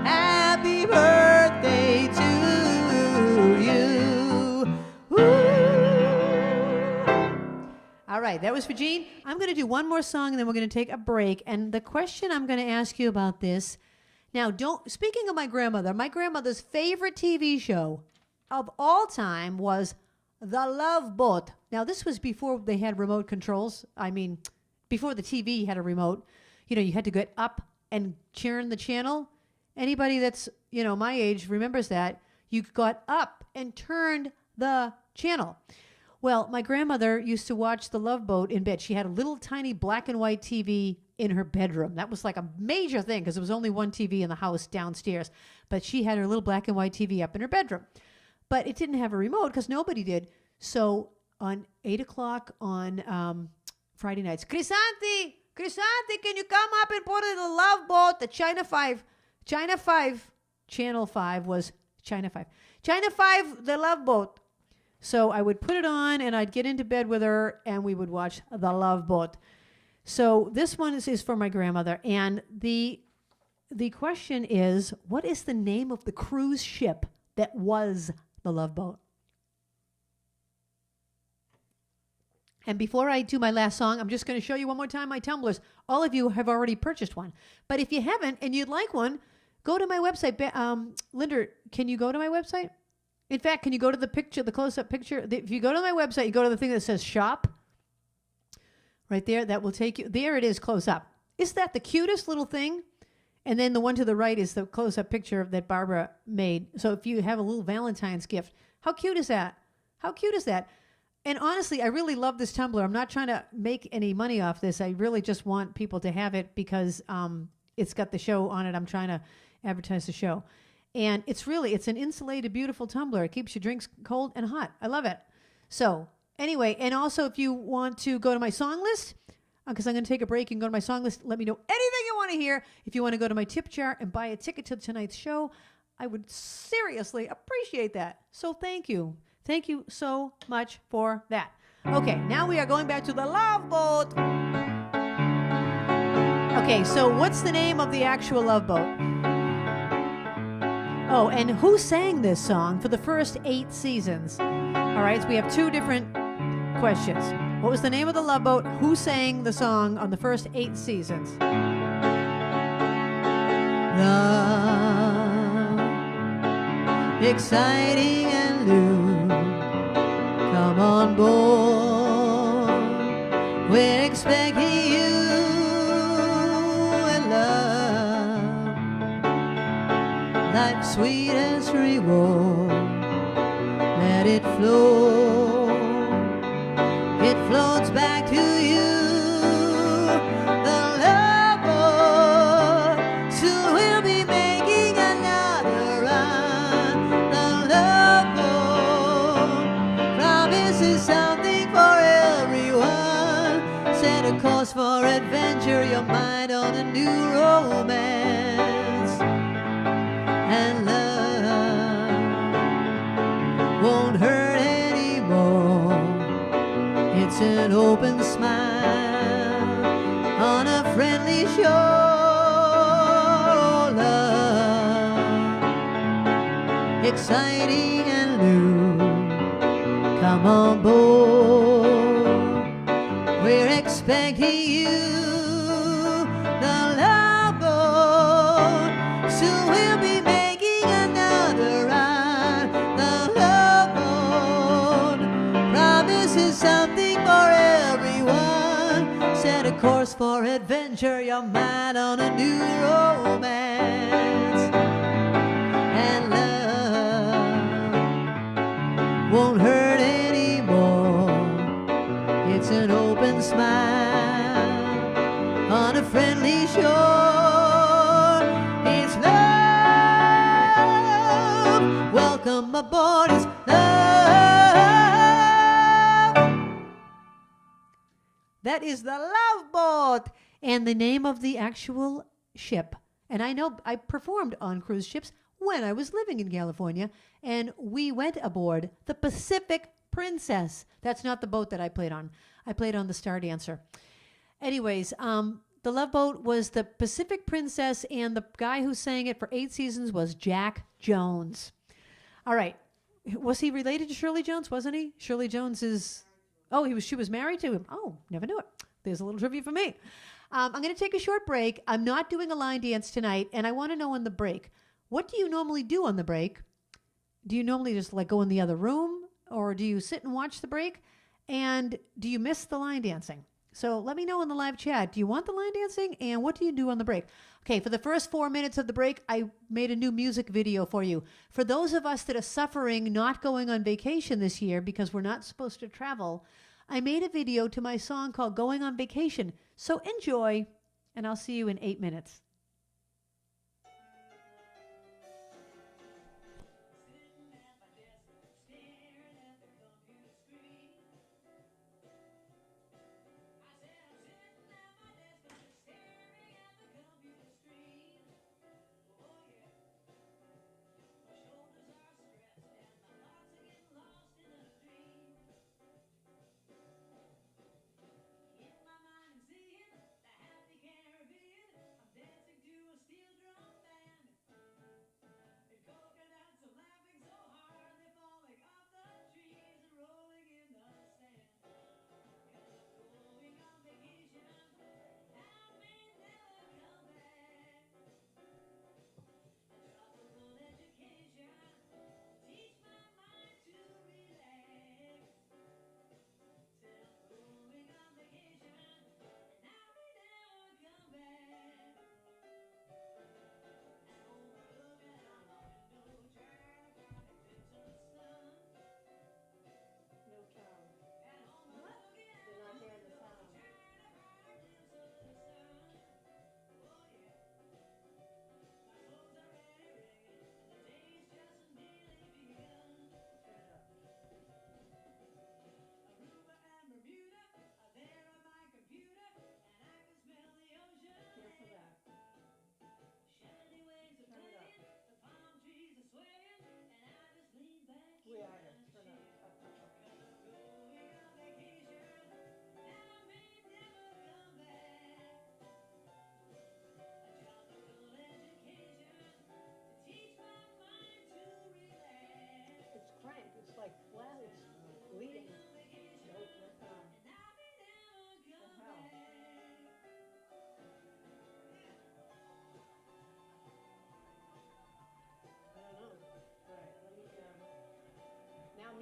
Happy birthday to you. Woo. All right, that was for Jean. I'm going to do one more song, and then we're going to take a break. And the question I'm going to ask you about this, now, speaking of my grandmother's favorite TV show of all time was The Love Boat. Now, this was before they had remote controls. I mean, before the TV had a remote. You had to get up and turn the channel. Anybody that's, my age remembers that. You got up and turned the channel. Well, my grandmother used to watch The Love Boat in bed. She had a little tiny black and white TV in her bedroom. That was like a major thing because there was only one TV in the house downstairs. But she had her little black and white TV up in her bedroom. But it didn't have a remote because nobody did. So on 8 o'clock on Friday nights, Krisanthi, can you come up and put in The Love Boat? The China 5, Channel 5 was China 5. China 5, The Love Boat. So I would put it on and I'd get into bed with her and we would watch The Love Boat. So this one is for my grandmother. And the question is, what is the name of the cruise ship that was The Love Boat? And before I do my last song, I'm just going to show you one more time my tumblers. All of you have already purchased one. But if you haven't and you'd like one, Go to my website. Linda, can you go to my website? In fact, can you go to the picture, the close-up picture? If you go to my website, you go to the thing that says shop. Right there, that will take you. There it is, close up. Isn't that the cutest little thing? And then the one to the right is the close-up picture that Barbara made. So if you have a little Valentine's gift, how cute is that? How cute is that? And honestly, I really love this tumbler. I'm not trying to make any money off this. I really just want people to have it because it's got the show on it. I'm trying to advertise the show. And it's an insulated, beautiful tumbler. It keeps your drinks cold and hot. I love it. So anyway, and also if you want to go to my song list, because I'm going to take a break and go to my song list, let me know anything you want to hear. If you want to go to my tip jar and buy a ticket to tonight's show, I would seriously appreciate that. So thank you. Thank you so much for that. Okay, now we are going back to the Love Boat. Okay, so what's the name of the actual Love Boat? Oh, and who sang this song for the first 8 seasons? All right, so we have 2 different questions. What was the name of the Love Boat? Who sang the song on the first 8 seasons? Love, exciting and new. Come on board. We're expecting you in love. Life's sweetest reward. Let it flow. It floats back to you. The love boat. Soon we'll be making another run. The love boat promises something for everyone. Set a course for adventure, your mind on a new romance. And love won't hurt anymore. It's an open smile on a friendly shore. Love, exciting and new. Come on board. We're expecting you. The love boat. Soon we'll be making another run. The love boat promises something for everyone. Set a course for adventure, your mind on a new romance. And love won't hurt anymore. It's an open smile on a friendly shore. It's love. Welcome aboard. It's love. That is the Love Boat, and the name of the actual ship. And I know I performed on cruise ships when I was living in California, and we went aboard the Pacific Princess. That's not the boat that I played on. I played on the Star Dancer. Anyways, the Love Boat was the Pacific Princess, and the guy who sang it for 8 seasons was Jack Jones. All right. Was he related to Shirley Jones, wasn't he? Shirley Jones is... Oh, she was married to him. Oh, never knew it. There's a little trivia for me. I'm going to take a short break. I'm not doing a line dance tonight, and I want to know on the break, what do you normally do on the break? Do you normally just go in the other room, or do you sit and watch the break? And do you miss the line dancing? So let me know in the live chat. Do you want the line dancing? And what do you do on the break? Okay, for the first 4 minutes of the break, I made a new music video for you. For those of us that are suffering not going on vacation this year because we're not supposed to travel, I made a video to my song called Going on Vacation. So enjoy, and I'll see you in 8 minutes. In my mind, I'm seeing the happy Caribbean. I'm dancing.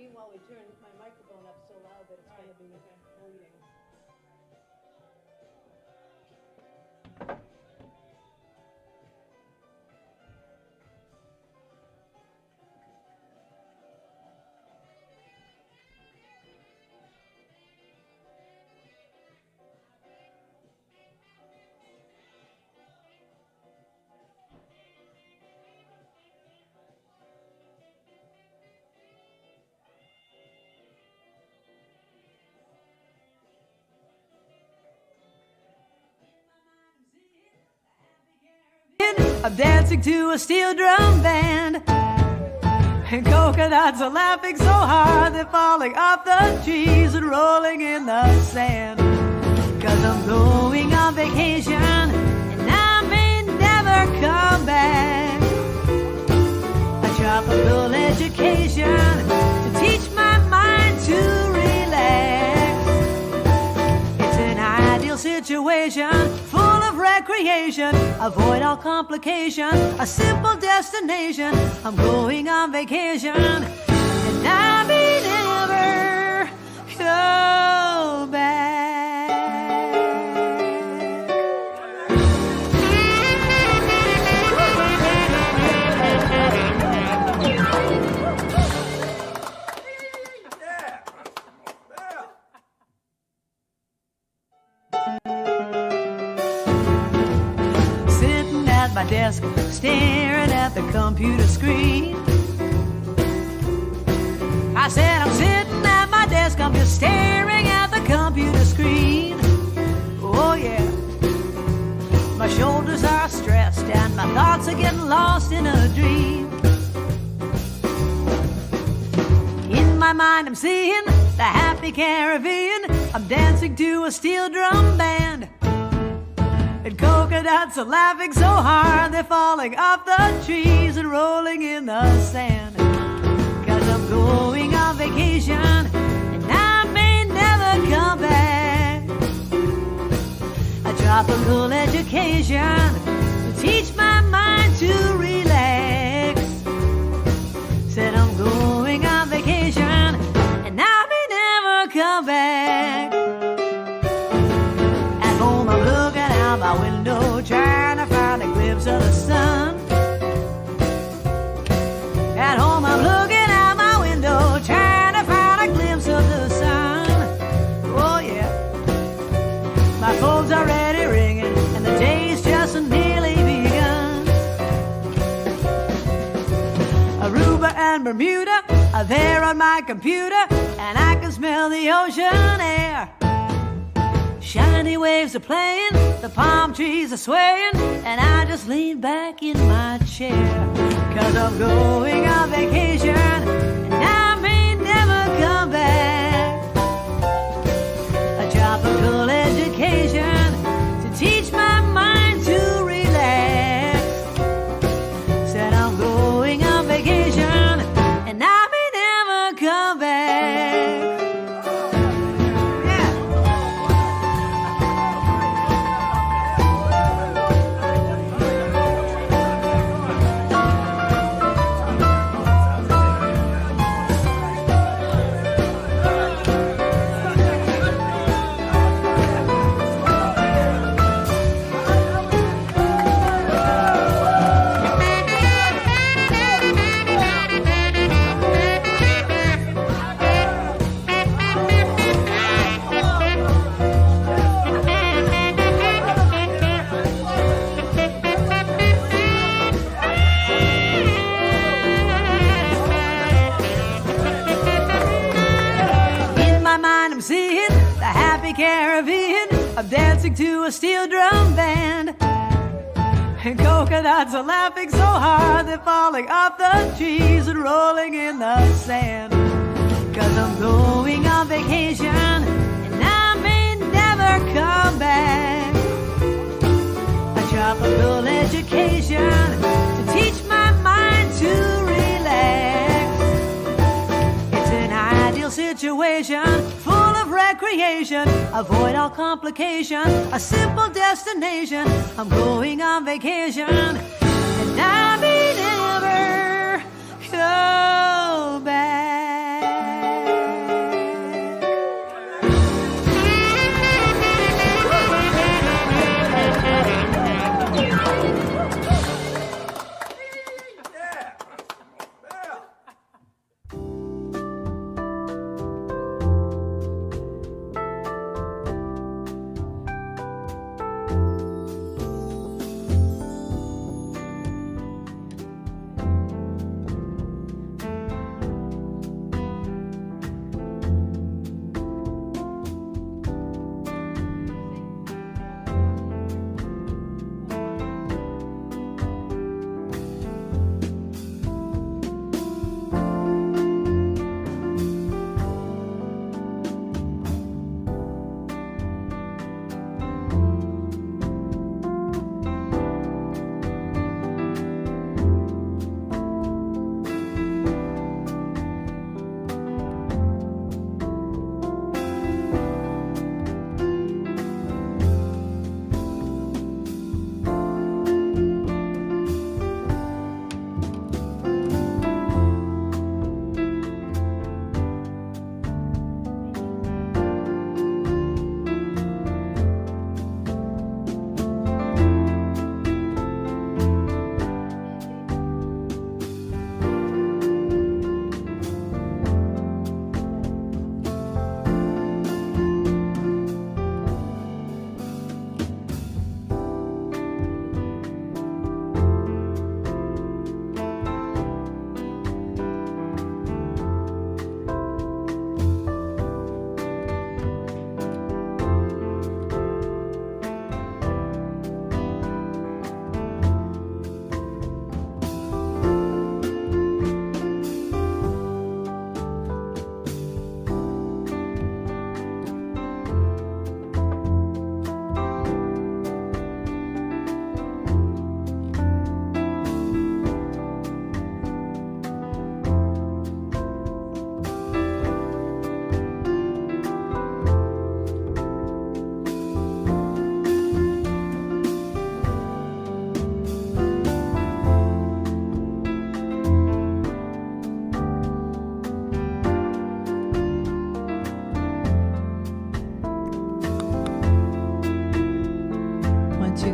Meanwhile, we turn my microphone up so loud that it's going to be bleeding. I'm dancing to a steel drum band, and coconuts are laughing so hard they're falling off the trees and rolling in the sand. 'Cause I'm going on vacation and I may never come back. A tropical education to teach my mind to relax. It's an ideal situation full of recreation, avoid all complication, a simple destination. I'm going on vacation and I may never go back. My desk, staring at the computer screen. I said I'm sitting at my desk, I'm just staring at the computer screen. Oh yeah, my shoulders are stressed and my thoughts are getting lost in a dream. In my mind I'm seeing the happy Caribbean. I'm dancing to a steel drum band, and coconuts are laughing so hard they're falling off the trees and rolling in the sand. 'Cause I'm going on vacation and I may never come back. A tropical education to teach my mind to relax. Said I'm going on vacation and I may never come back. At home I'm looking out my window, trying to find a glimpse of the sun. At home I'm looking out my window, trying to find a glimpse of the sun. Oh yeah, my phone's already ringing and the day's just nearly begun. Aruba and Bermuda are there on my computer, and I can smell the ocean air. Shiny waves are playing, the palm trees are swaying, and I just lean back in my chair. 'Cause I'm going on vacation and I may never come back. A tropical education to teach my mind to relax. Said I'm going on vacation and I may never come back. Caribbean, I'm dancing to a steel drum band, and coconuts are laughing so hard they're falling off the trees and rolling in the sand. 'Cause I'm going on vacation and I may never come back. A tropical education to teach my mind to relax. It's an ideal situation full of recreation, avoid all complication, a simple destination. I'm going on vacation and I may never go back.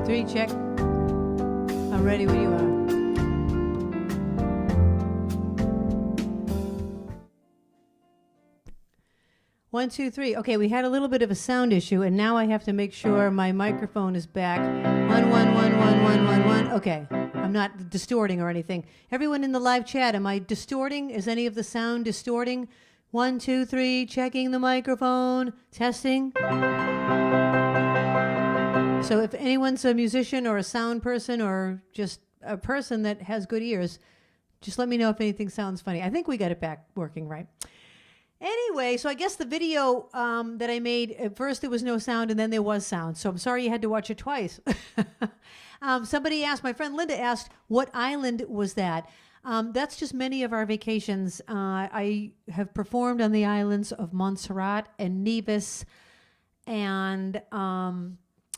3, check. I'm ready when you are. One, two, three. Okay, we had a little bit of a sound issue, and now I have to make sure my microphone is back. 1, 1, 1, 1, 1, 1, 1. Okay, I'm not distorting or anything. Everyone in the live chat, am I distorting? Is any of the sound distorting? 1, 2, 3, checking the microphone, testing. So if anyone's a musician or a sound person or just a person that has good ears, just let me know if anything sounds funny. I think we got it back working, right? Anyway, so I guess the video that I made, at first there was no sound and then there was sound. So I'm sorry you had to watch it twice. Somebody asked, my friend Linda asked, what island was that? That's just many of our vacations. I have performed on the islands of Montserrat and Nevis. And,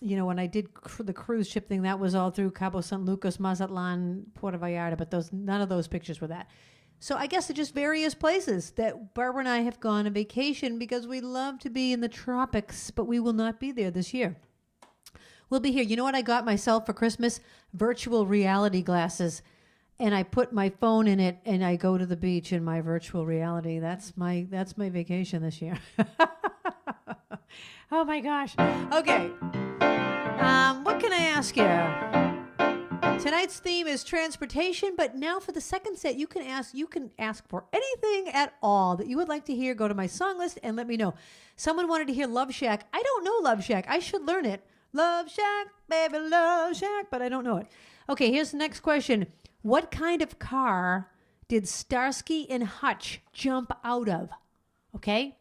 you know, when I did the cruise ship thing, that was all through Cabo San Lucas, Mazatlan, Puerto Vallarta, but none of those pictures were that. So I guess it's just various places that Barbara and I have gone on vacation because we love to be in the tropics, but we will not be there this year. We'll be here. You know what I got myself for Christmas? Virtual reality glasses. And I put my phone in it and I go to the beach in my virtual reality. That's my vacation this year. Oh my gosh. Okay. What can I ask you? Tonight's theme is transportation, but now for the second set, you can ask for anything at all that you would like to hear. Go to my song list and let me know. Someone wanted to hear Love Shack. I don't know Love Shack. I should learn it. Love Shack, baby, Love Shack, but I don't know it. Okay, here's the next question. What kind of car did Starsky and Hutch jump out of? Okay?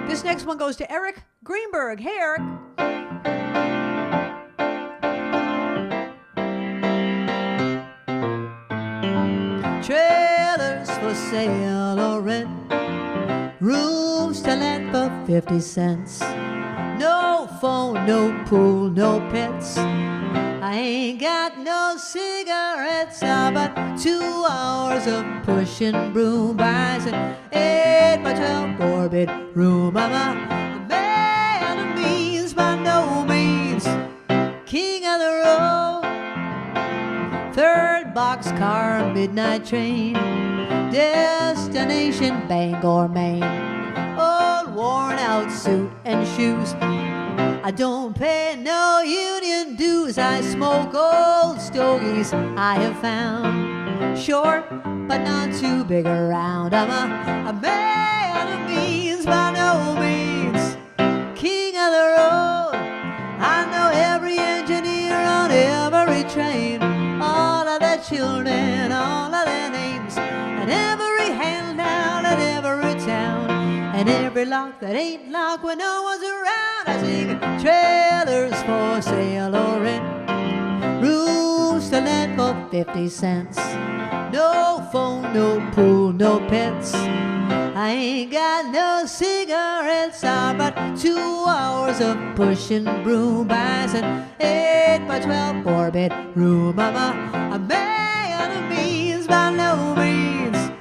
This next one goes to Eric Greenberg. Hey, Eric. Trailers for sale or rent, rooms to let for 50 cents. No phone, no pool, no pets. I ain't got no cigarettes, but 2 hours of pushing broom buys an 8 by 12 4-bedroom. I'm a man of means by no means, king of the road. 3rd boxcar, midnight train, destination Bangor, Maine. Old worn out suit and shoes, I don't pay no union dues. I smoke old stogies I have found, short but not too big around. I'm a man of means by no means, king of the road. I know every engineer on every train, all of their children, all of their names, and every handout in every town, and every lock that ain't locked when no one's around. I sing trailers for sale or rent, rooms to let for 50 cents. No phone, no pool, no pets. I ain't got no cigarettes, but 2 hours of pushing broom buys an 8 by 12 4-bedroom. I'm a man of means by no means,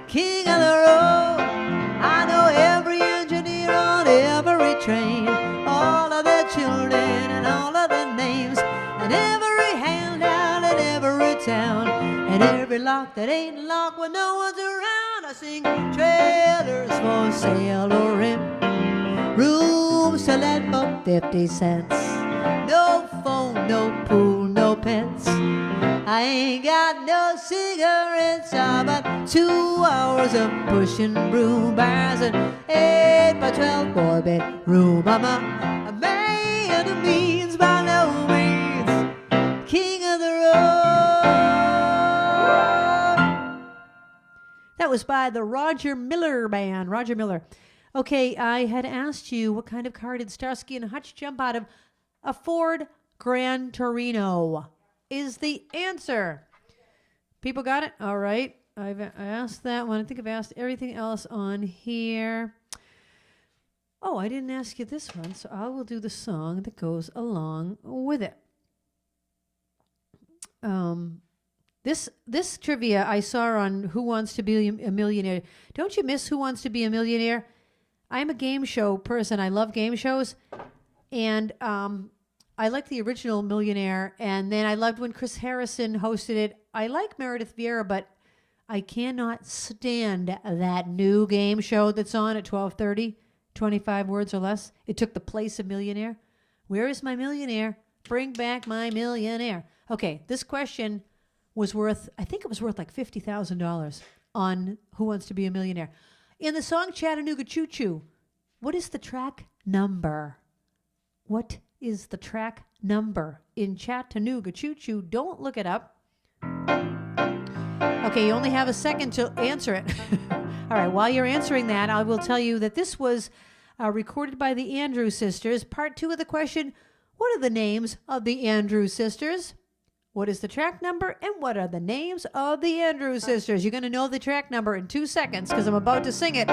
king of the road. I know every engineer on every train, all of their children and all of their names, and every handout in every town, and every lock that ain't locked when no one's around. I sing trailers for sale or rent, rooms to let for 50 cents. No phone, no pool, no pets. I ain't got no cigarettes, but 2 hours of pushing broom buys an 8 by 12 4-bedroom. I'm a man of means by no means, king of the road. That was by the Roger Miller Band. Roger Miller. Okay, I had asked you what kind of car did Starsky and Hutch jump out of? A Ford Gran Torino is the answer. People got it? All right. I asked that one. I think I've asked everything else on here. Oh, I didn't ask you this one, so I will do the song that goes along with it. This trivia I saw on Who Wants to Be a Millionaire. Don't you miss Who Wants to Be a Millionaire? I'm a game show person. I love game shows. And I like the original Millionaire, and then I loved when Chris Harrison hosted it. I like Meredith Vieira, but I cannot stand that new game show that's on at 12:30, 25 words or less. It took the place of Millionaire. Where is my millionaire? Bring back my millionaire. Okay, this question was worth, I think it was worth like $50,000 on Who Wants to Be a Millionaire. In the song Chattanooga Choo Choo, what is the track number? What is the track number in Chattanooga Choo Choo? Don't look it up. Okay, you only have a second to answer it. All right, while you're answering that, I will tell you that this was recorded by the Andrews Sisters. Part 2 of the question, what are the names of the Andrews Sisters? What is the track number, and what are the names of the Andrews Sisters? You're going to know the track number in 2 seconds because I'm about to sing it.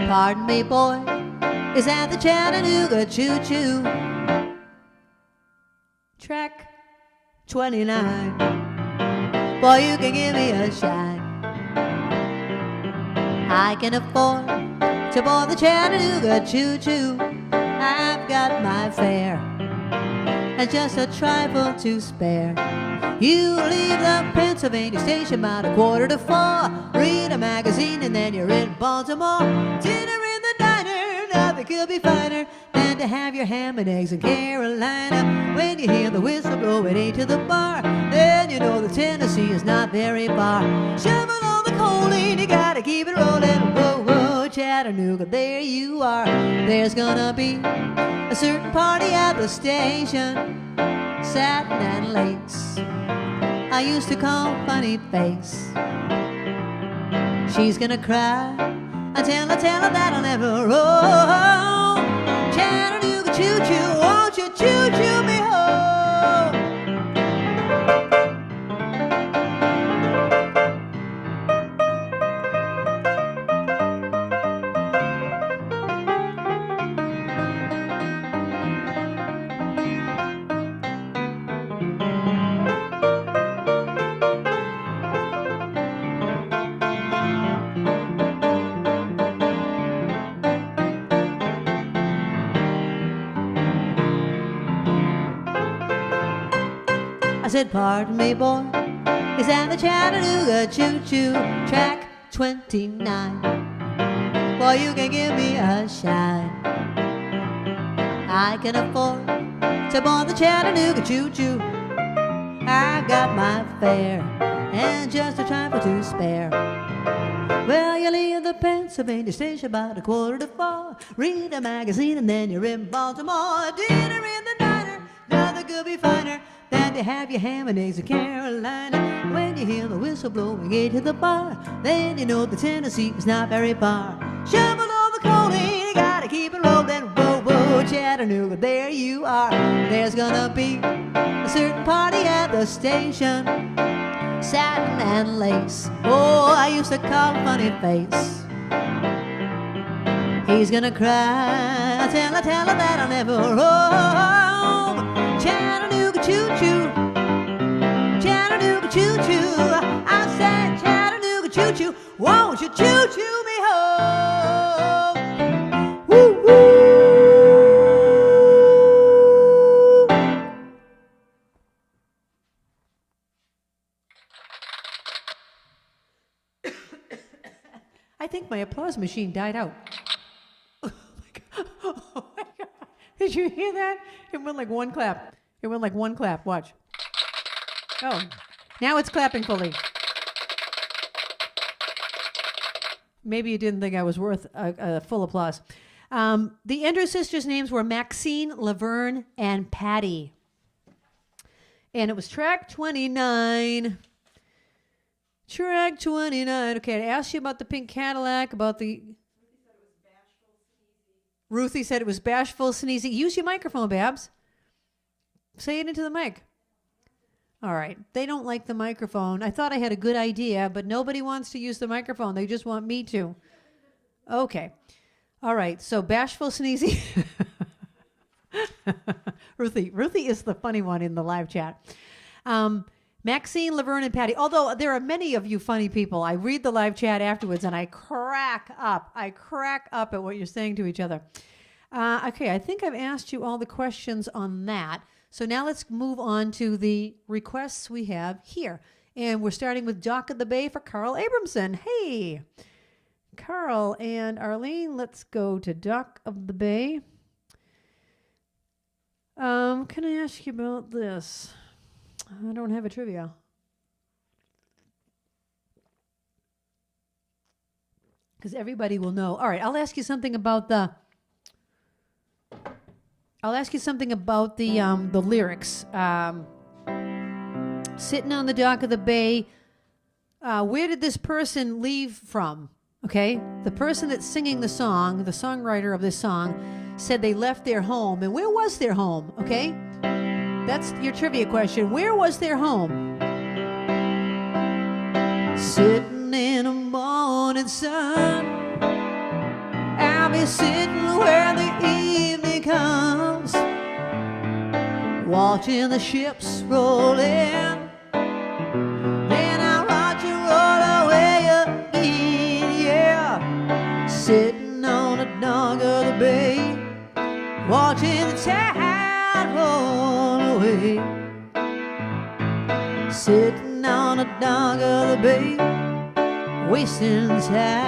Pardon me, boy, is that the Chattanooga Choo Choo? Track 29. Boy, you can give me a shine. I can afford to board the Chattanooga Choo Choo. I've got my fare and just a trifle to spare. You leave the Pennsylvania station about 3:45. Read a magazine and then you're in Baltimore. Dinner in the diner, nothing could be finer than to have your ham and eggs in Carolina. When you hear the whistle blow at 8 to the bar, then you know that Tennessee is not very far. Shovel all the coal in, you gotta keep it rolling. Whoa, whoa, Chattanooga, there you are. There's gonna be a certain party at the station, satin and lace, I used to call Funny Face. She's gonna cry, I tell her that I'll never roll. Chattanooga choo-choo, won't you choo-choo me home? I said, pardon me, boy, is that the Chattanooga choo-choo? Track 29. Boy, you can give me a shine. I can afford to board the Chattanooga choo-choo. I've got my fare and just a trifle to spare. Well, you leave the Pennsylvania station about 3:45. Read a magazine and then you're in Baltimore. Dinner in the diner, nothing could be finer than to have your ham and eggs in Carolina. When you hear the whistle blowing 8 to the bar, then you know the Tennessee is not very far. Shovel all the coal in, you gotta keep it rolling. Whoa, whoa, Chattanooga, there you are. There's gonna be a certain party at the station, satin and lace. Oh, I used to call Funny Face. He's gonna cry, tell her that I'll never roam. Chattanooga choo-choo, Chattanooga choo-choo. I said Chattanooga choo-choo, won't you choo-choo me home? Woo, woo. I think my applause machine died out. Oh my God. Oh my God. Did you hear that? It went like one clap. It went like one clap. Watch. Oh, now it's clapping fully. Maybe you didn't think I was worth a full applause. The Andrews sisters' names were Maxine, Laverne, and Patty. And it was track 29. Track 29. Okay, I asked you about the pink Cadillac, about the... Ruthie said it was bashful, sneezy. Use your microphone, Babs. Say it into the mic. All right. They don't like the microphone. I thought I had a good idea, but nobody wants to use the microphone. They just want me to. Okay. All right. So bashful, sneezy. Ruthie is the funny one in the live chat. Maxine, Laverne, and Patty. Although there are many of you funny people. I read the live chat afterwards and I crack up. I crack up at what you're saying to each other. Okay, I think I've asked you all the questions on that. So now let's move on to the requests we have here. And we're starting with Dock of the Bay for Carl Abramson. Hey, Carl and Arlene, let's go to Dock of the Bay. Can I ask you about this? I don't have a trivia. Because everybody will know. All right, I'll ask you something about the lyrics. Sitting on the dock of the bay. Where did this person leave from? Okay, the person that's singing the song, the songwriter of this song, said they left their home. And where was their home? Okay, that's your trivia question. Where was their home? Sitting in the morning sun, I'll be sitting where the evening comes, watching the ships roll in. Then I'll watch you roll away again, yeah. Sitting on the dock of the bay, watching the tide roll away. Sitting on the dock of the bay, wasting time.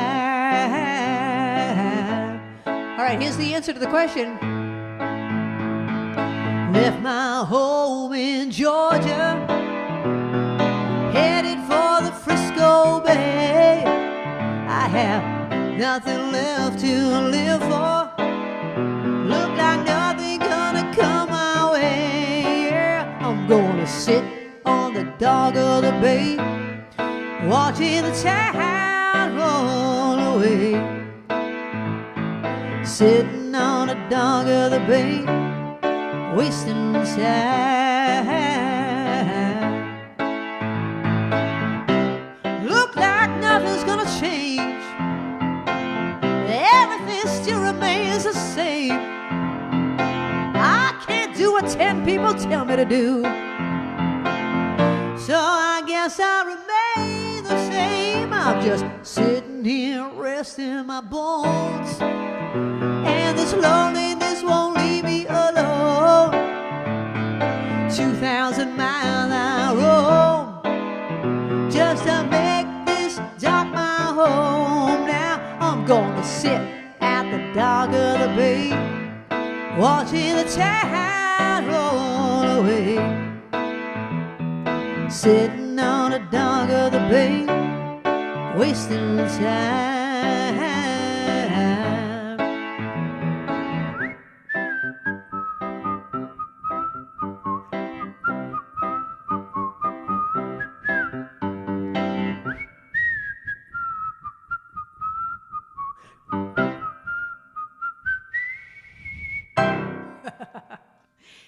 All right, here's the answer to the question. Left my home in Georgia, headed for the Frisco Bay. I have nothing left to live for. Look like nothing gonna come my way. Yeah, I'm gonna sit on the dock of the bay, watching the tide roll away. Sitting on the dock of the bay, wasting time. Look like nothing's gonna change. Everything still remains the same. I can't do what 10 people tell me to do. So I guess I'll remain the same. I'm just sitting here resting my bones, and this loneliness won't leave me alone. 2,000 miles I roam just to make this dock my home. Now I'm gonna sit at the dock of the bay, watching the tide roll away. Sitting on the dock of the bay, wasting time.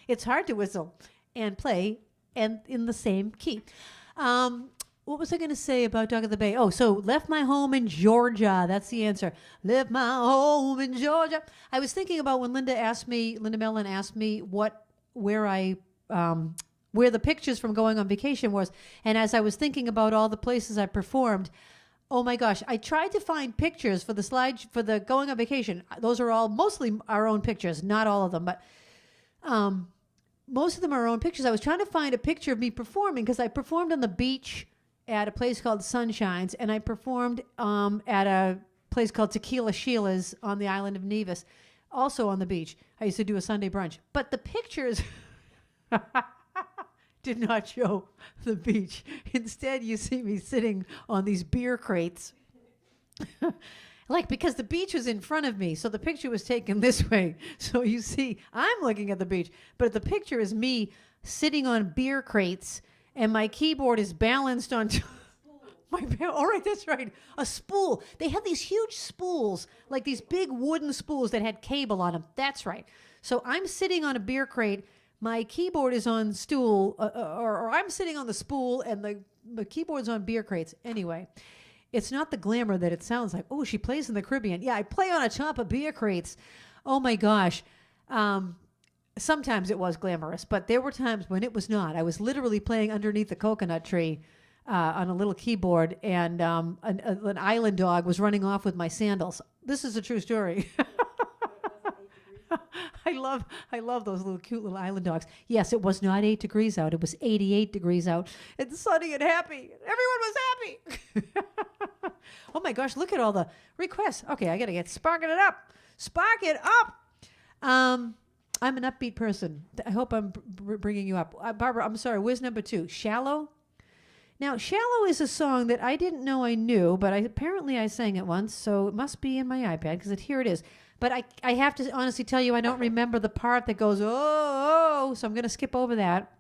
It's hard to whistle and play and in the same key. What was I going to say about Dock of the Bay? Oh, so left my home in Georgia. That's the answer. Left my home in Georgia. I was thinking about when Linda Mellon asked me where the pictures from going on vacation was. And as I was thinking about all the places I performed, oh my gosh, I tried to find pictures for the slide for the going on vacation. Those are all mostly our own pictures, not all of them, but most of them are our own pictures. I was trying to find a picture of me performing because I performed on the beach at a place called Sunshines, and I performed at a place called Tequila Sheila's on the island of Nevis, also on the beach. I used to do a Sunday brunch. But the pictures did not show the beach. Instead, you see me sitting on these beer crates. Because the beach was in front of me, so the picture was taken this way. So you see, I'm looking at the beach, but the picture is me sitting on beer crates, and my keyboard is balanced on all right, that's right, a spool. They had these huge spools, like these big wooden spools that had cable on them. That's right. So I'm sitting on a beer crate, my keyboard is on stool, or I'm sitting on the spool, and the keyboard's on beer crates. Anyway, it's not the glamour that it sounds like. Oh, she plays in the Caribbean. Yeah, I play on a top of beer crates. Oh my gosh. Sometimes it was glamorous, but there were times when it was not. I was literally playing underneath the coconut tree on a little keyboard, and an island dog was running off with my sandals. This is a true story. I love those little cute little island dogs. Yes, it was not 8 degrees out. It was 88 degrees out. It's sunny and happy. Everyone was happy. Oh my gosh, look at all the requests. Okay, I got to get sparking it up. Spark it up. I'm an upbeat person. I hope I'm bringing you up. Barbara, I'm sorry. Where's number 2? Shallow? Now, Shallow is a song that I didn't know I knew, but apparently I sang it once, so it must be in my iPad, because here it is. But I have to honestly tell you, I don't remember the part that goes, oh, so I'm going to skip over that.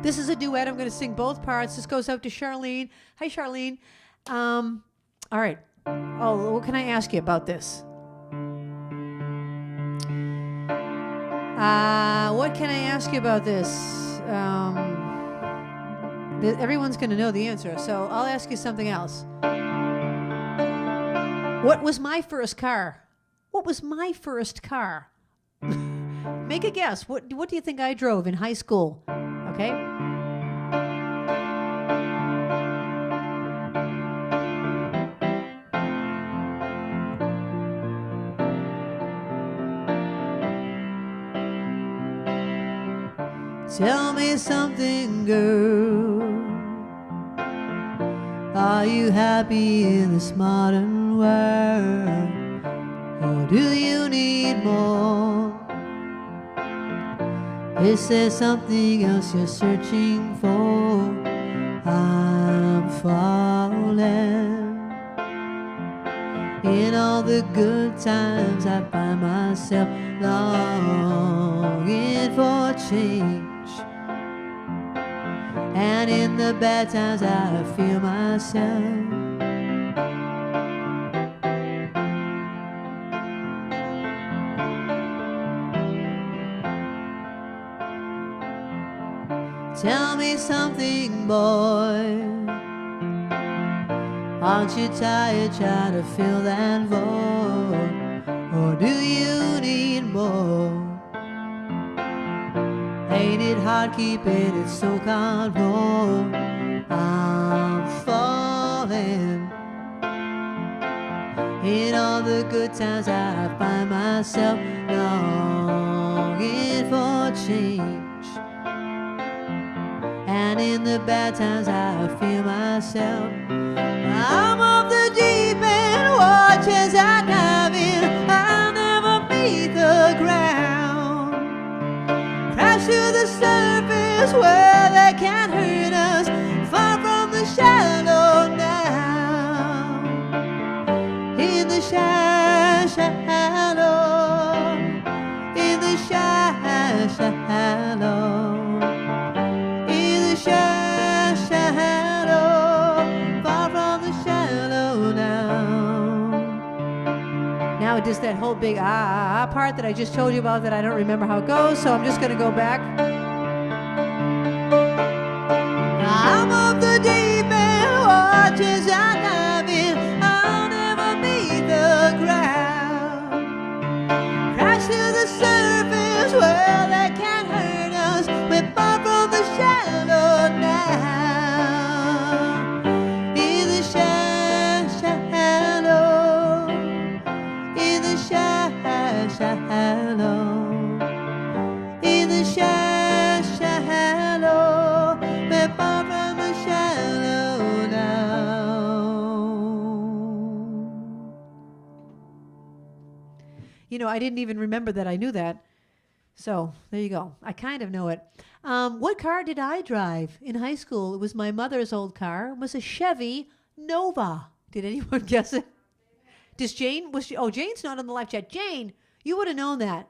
This is a duet. I'm going to sing both parts. This goes out to Charlene. Hi, Charlene. All right. Oh, what can I ask you about this? What can I ask you about this? Everyone's going to know the answer, so I'll ask you something else. What was my first car? What was my first car? Make a guess. What do you think I drove in high school? Okay? Tell me something, girl. Are you happy in this modern world? Or do you need more? Is there something else you're searching for? I'm falling. In all the good times I find myself longing for change. And in the bad times I feel myself. Tell me something, boy. Aren't you tired trying to fill that void? Or do you need more? Ain't it hard keeping it so control? I'm falling. In all the good times I find myself longing for change. And in the bad times I feel myself. I'm off the deep end, watch as I dive in. I'll never meet the ground. Crash to the surface where they can't hurt us. Far from the shallow now. In the shallow. In the shallow. Now it does that whole big part that I just told you about that I don't remember how it goes, so I'm just going to go back. I'm off the deep end, watch as I dive in. I'll never meet the ground. Crash to the surface where they can't hurt us. We're far from the shallow now. In the shallow. In the shallow, we're far from the shallow now. You know, I didn't even remember that I knew that. So there you go. I kind of know it. What car did I drive in high school? It was my mother's old car. It was a Chevy Nova. Did anyone guess it? Does Jane, Jane's not on the live chat. Jane, you would have known that.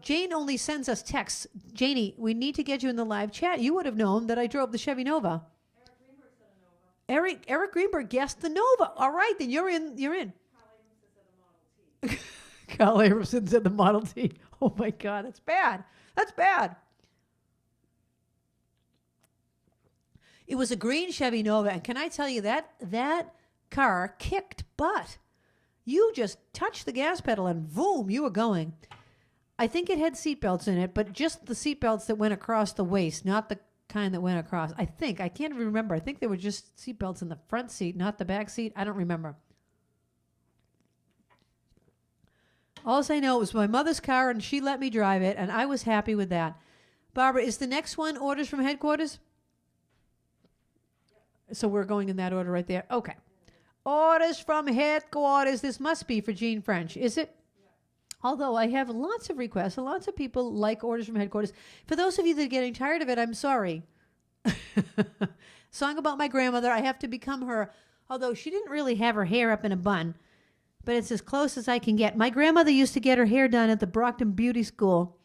Jane only sends us texts. Janie, we need to get you in the live chat. You would have known that I drove the Chevy Nova. Eric Greenberg guessed the Nova. All right, then you're in. Carl Abramson said the Model T. Oh my God, that's bad. That's bad. It was a green Chevy Nova, and can I tell you that car kicked butt. You just touched the gas pedal and boom, you were going. I think it had seatbelts in it, but just the seatbelts that went across the waist, not the kind that went across. I can't even remember. I think they were just seatbelts in the front seat, not the back seat. I don't remember. All I know was my mother's car, and she let me drive it, and I was happy with that. Barbara, is the next one orders from headquarters? So we're going in that order right there. Okay. Orders from headquarters. This must be for Jean French, is it? Although I have lots of requests, and lots of people like orders from headquarters. For those of you that are getting tired of it, I'm sorry. Song about my grandmother. I have to become her, although she didn't really have her hair up in a bun, but it's as close as I can get. My grandmother used to get her hair done at the Brockton Beauty School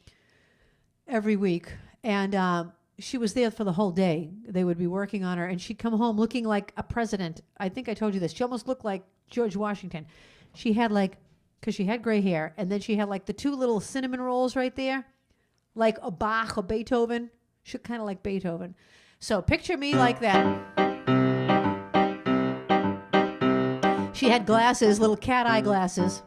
every week, and she was there for the whole day. They would be working on her, and she'd come home looking like a president. I think I told you this. She almost looked like George Washington. She had because she had gray hair, and then she had the two little cinnamon rolls right there, like a Bach or Beethoven. She looked kind of like Beethoven. So picture me like that. She had glasses, little cat eye glasses.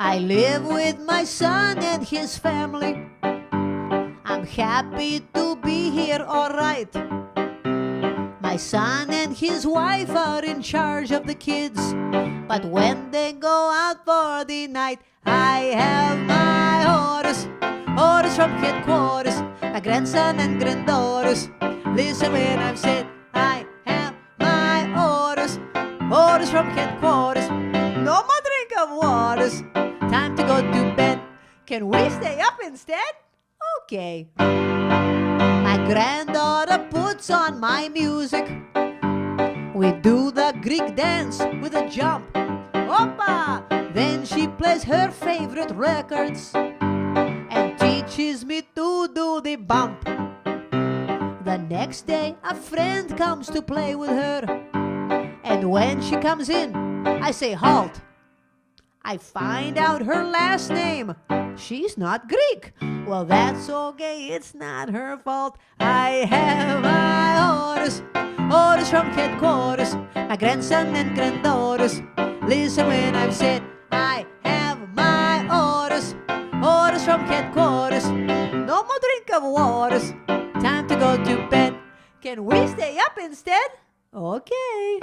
I live with my son and his family. I'm happy to be here, all right. My son and his wife are in charge of the kids, but when they go out for the night, I have my orders, orders from headquarters, my grandson and granddaughters. Listen when I've said I have my orders, orders from headquarters. No more drink of waters. Time to go to bed. Can we stay up instead? Okay. My granddaughter puts on my music. We do the Greek dance with a jump. Opa! Then she plays her favorite records and teaches me to do the bump. The next day a friend comes to play with her, and when she comes in I say halt. I find out her last name. She's not Greek. Well, that's okay, it's not her fault. I have my orders, orders from headquarters, my grandson and granddaughters. Listen when I've said I have my orders, orders from headquarters. No more drink of waters. Time to go to bed. Can we stay up instead? Okay.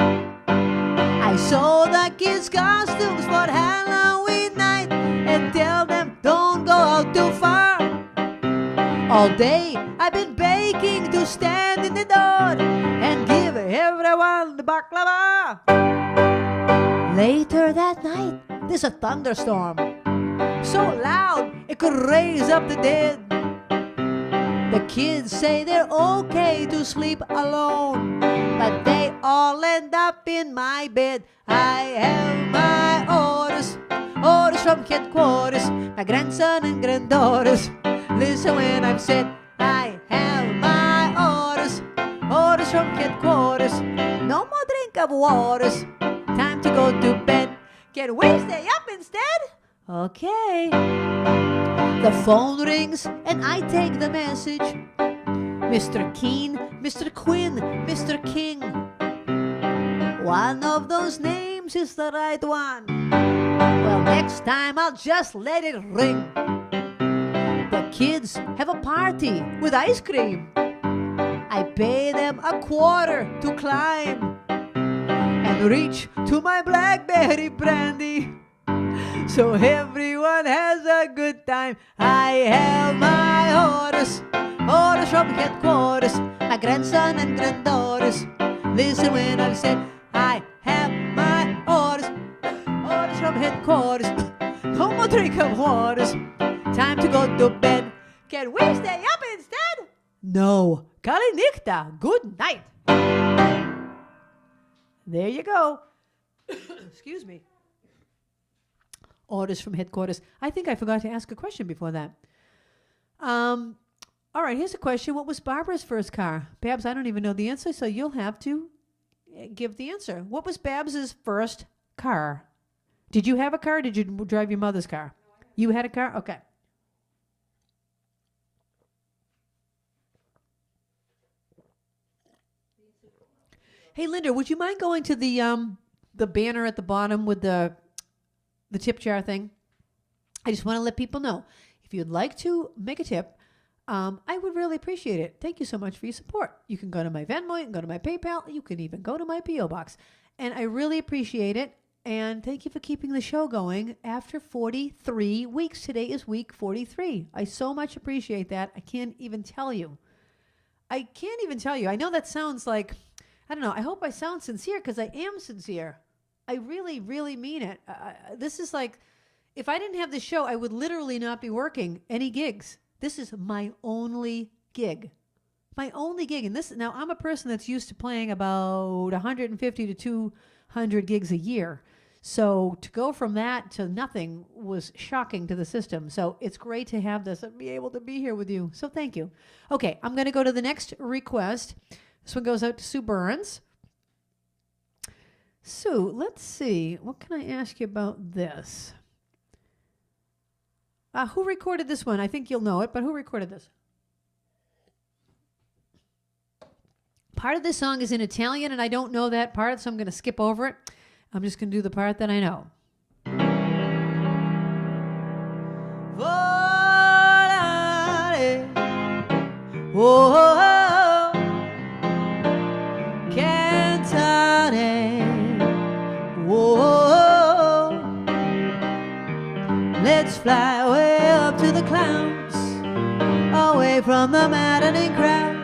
I sew the kids' costumes for Halloween night and tell them don't go out too far. All day I've been baking to stand in the door and give everyone the baklava. Later that night there's a thunderstorm so loud it could raise up the dead. The kids say they're okay to sleep alone, but they all end up in my bed. I have my orders, orders from headquarters, my grandson and granddaughters. Listen when I've said I have my orders, orders from headquarters. No more drink of waters. Time to go to bed. Can we stay up instead? Okay. The phone rings and I take the message. Mr. Keen, Mr. Quinn, Mr. King. One of those names is the right one. Well, next time I'll just let it ring. The kids have a party with ice cream. I pay them a quarter to climb and reach to my blackberry brandy, so everyone has a good time. I have my orders, orders from headquarters, my grandson and granddaughters. Listen when I've said I have my orders, orders from headquarters. No more drink of waters. Time to go to bed. Can we stay up instead? No. Kalinikta. Good night. There you go. Excuse me. Orders from headquarters. I think I forgot to ask a question before that. All right, here's a question. What was Barbara's first car? Babs, I don't even know the answer, so you'll have to give the answer. What was Babs's first car? Did you have a car or did you drive your mother's car? You had a car? Okay. Hey, Linda, would you mind going to the banner at the bottom with the tip jar thing? I just want to let people know. If you'd like to make a tip, I would really appreciate it. Thank you so much for your support. You can go to my Venmo, you can go to my PayPal, you can even go to my P.O. Box. And I really appreciate it. And thank you for keeping the show going after 43 weeks. Today is week 43. I so much appreciate that. I can't even tell you. I know that sounds like, I don't know, I hope I sound sincere because I am sincere. I really, really mean it. This is like, if I didn't have this show, I would literally not be working any gigs. This is my only gig. My only gig. And this, now I'm a person that's used to playing about 150 to 200 gigs a year. So to go from that to nothing was shocking to the system. So it's great to have this and be able to be here with you. So thank you. Okay, I'm going to go to the next request. This one goes out to Sue Burns. Sue, let's see. What can I ask you about this? Who recorded this one? I think you'll know it, but who recorded this? Part of this song is in Italian, and I don't know that part, so I'm going to skip over it. I'm just going to do the part that I know. Volare, oh, cantare, oh, let's fly way up to the clouds, away from the maddening crowds.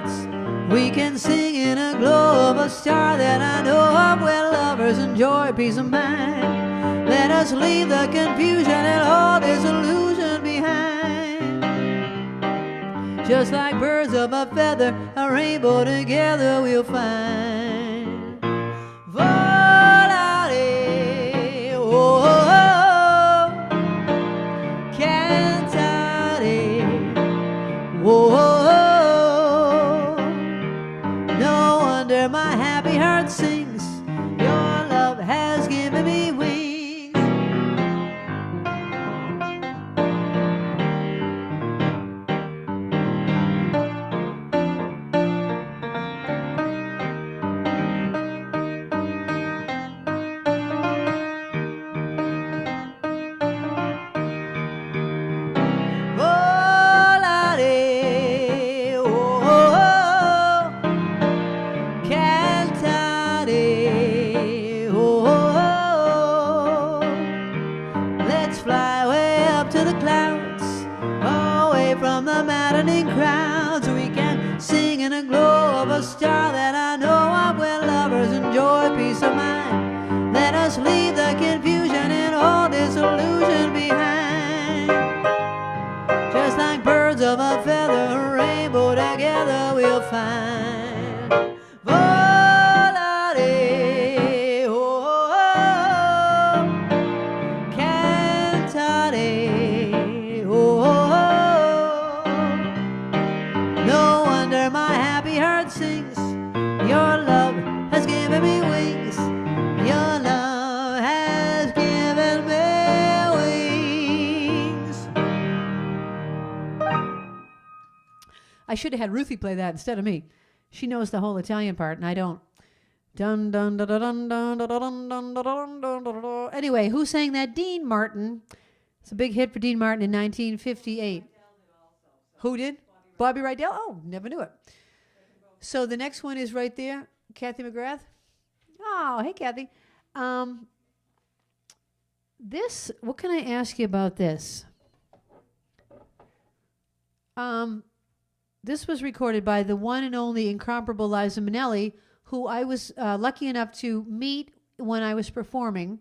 We can sing in a glow of a star that I know of, where lovers enjoy peace of mind. Let us leave the confusion and all disillusion behind. Just like birds of a feather, a rainbow together we'll find. Volare, oh, oh, oh, cantare, oh, oh, oh. My happy heart sings, your love has given me wings. Crowds, we can sing in a glow of a star that I know of, where lovers enjoy peace of mind. Let us leave the confusion and all disillusion behind. Just like birds of a feather, a rainbow together we'll find. Volare, oh, oh, cantare, oh, oh. My happy heart sings, your love has given me wings. Your love has given me wings. I should have had Ruthie play that instead of me. She knows the whole Italian part, and I don't. Dun dun dun dun dun dun dun dun dun dun dun dun. Anyway, who sang that? Dean Martin. It's a big hit for Dean Martin in 1958. Who did? Bobby Rydell? Oh, never knew it. So the next one is right there. Kathy McGrath. Oh, hey, Kathy. This, what can I ask you about this? This was recorded by the one and only incomparable Liza Minnelli, who I was lucky enough to meet when I was performing.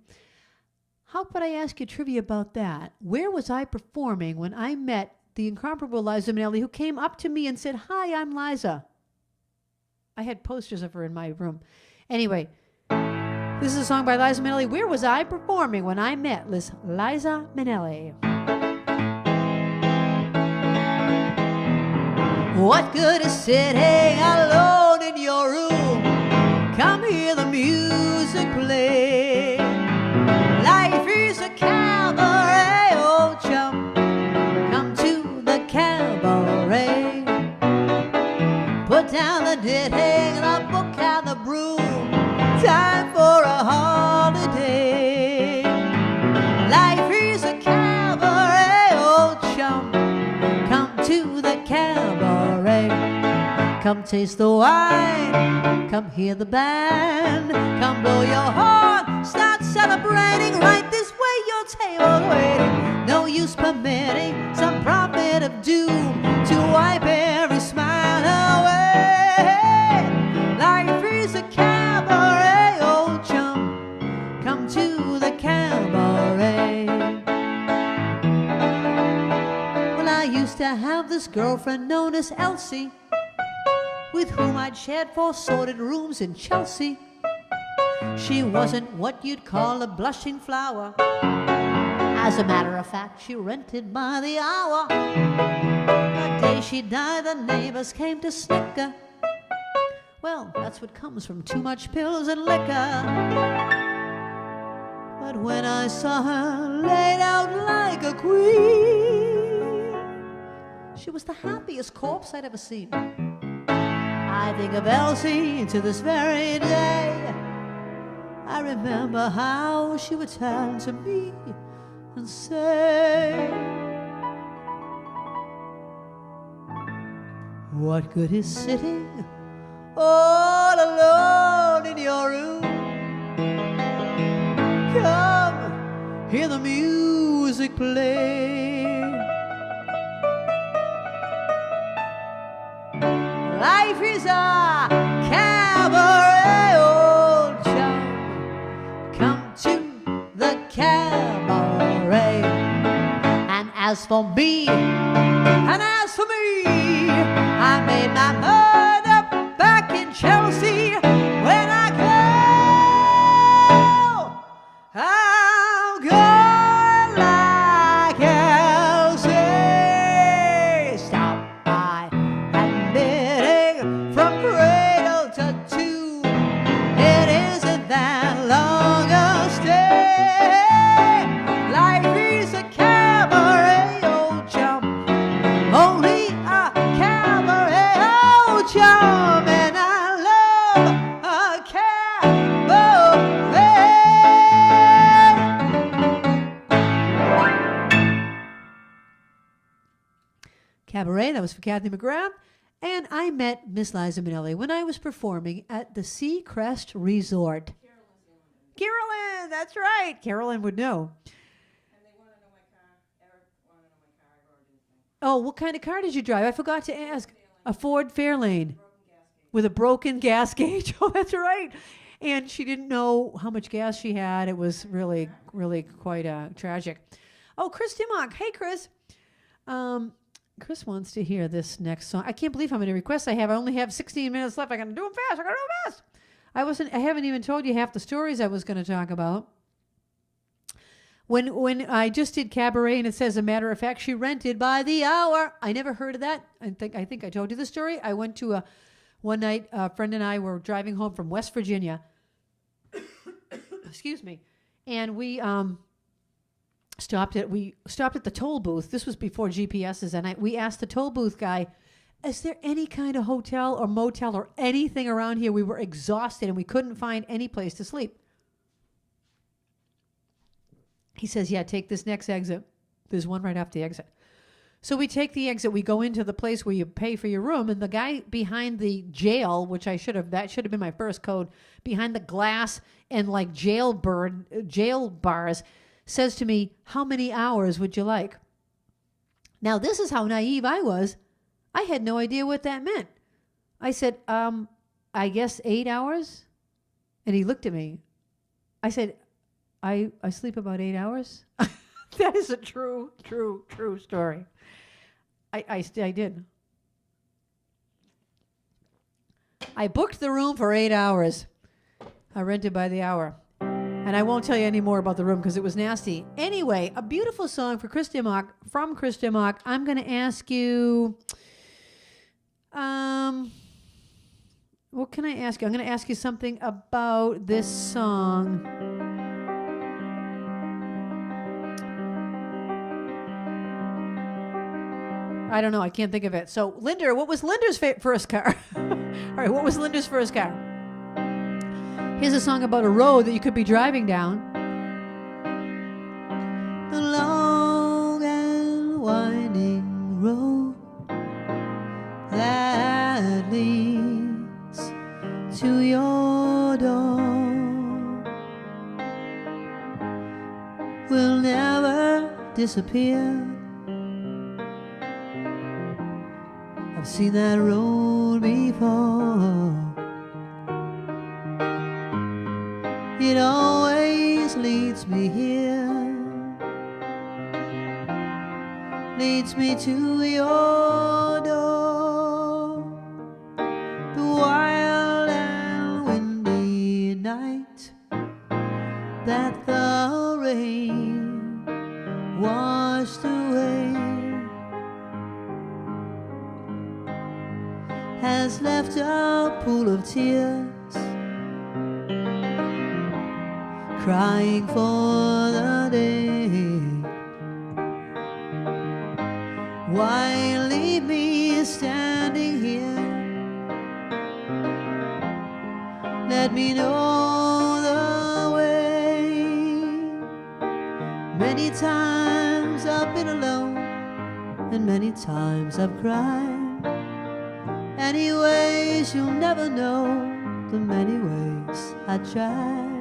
How about I ask you trivia about that? Where was I performing when I met the incomparable Liza Minnelli, who came up to me and said, "Hi, I'm Liza." I had posters of her in my room. Anyway, this is a song by Liza Minnelli. Where was I performing when I met Liza Minnelli? What good is sitting alone in your room? Come hear the music play. Life is a cabaret, old chum. Come to the cabaret. Put down the knitting, the book and the broom. Time for a holiday. Life is a cabaret, old chum. Come to the cabaret. Come taste the wine, come hear the band, come blow your horn, start celebrating. Right this way, your table waiting. No use permitting some prophet of doom to wipe every smile away. Life is a cabaret, old chum. Come to the cabaret. Well, I used to have this girlfriend known as Elsie, with whom I'd shared 4 sordid rooms in Chelsea. She wasn't what you'd call a blushing flower. As a matter of fact, she rented by the hour. The day she died, the neighbors came to snicker. Well, that's what comes from too much pills and liquor. But when I saw her laid out like a queen, she was the happiest corpse I'd ever seen. I think of Elsie to this very day. I remember how she would turn to me and say, what good is sitting all alone in your room? Come, hear the music play. Life is a cabaret, old chum. Come to the cabaret. And as for me, I made my mind up back in Chelsea. When I go, I'm going like Elsie. Stop by and bidding from cradle to tomb. It isn't that long a stay. Life is a cabaret, old chum. Only a cabaret, old chum. And I love a cabaret. Cabaret, that was for Kathy McGrath. And I met Miss Liza Minnelli when I was performing at the Seacrest Resort. Carolyn, that's right. Carolyn would know. Oh, what kind of car did you drive? I forgot to ask. A Ford Fairlane with a broken gas gauge. Oh, that's right. And she didn't know how much gas she had. It was really, really quite tragic. Oh, Chris Dimmock. Hey, Chris. Chris wants to hear this next song. I can't believe how many requests I have. I only have 16 minutes left. I got to do them fast. I haven't even told you half the stories I was going to talk about. When I just did Cabaret, and it says, a matter of fact, she rented by the hour. I never heard of that. I think I told you the story. I went to one night, a friend and I were driving home from West Virginia. Excuse me. And we stopped at the toll booth. This was before GPSs, and we asked the toll booth guy, is there any kind of hotel or motel or anything around here? We were exhausted and we couldn't find any place to sleep. He says, yeah, take this next exit. There's one right off the exit. So we take the exit. We go into the place where you pay for your room. And the guy behind the jail, which that should have been my first code, behind the glass and like jail bars, says to me, how many hours would you like? Now, this is how naive I was. I had no idea what that meant. I said, I guess 8 hours. And he looked at me. I said, I sleep about 8 hours. That is a true story. I did. I booked the room for 8 hours. I rented by the hour. And I won't tell you any more about the room because it was nasty. Anyway, a beautiful song for Chris Dimmock, from Chris Dimmock. I'm going to ask you, what can I ask you? I'm going to ask you something about this song. I don't know. I can't think of it. So, Linda, what was Linda's first car? All right, what was Linda's first car? Here's a song about a road that you could be driving down. The long and winding road that leads disappear. I've seen that road before. It always leads me here, leads me to your door. The wild and windy night that the rain washed away has left a pool of tears, crying for the day. Why leave me standing here? Let me know the way. Many times I've been alone, and many times I've cried. Anyways, you'll never know the many ways I tried.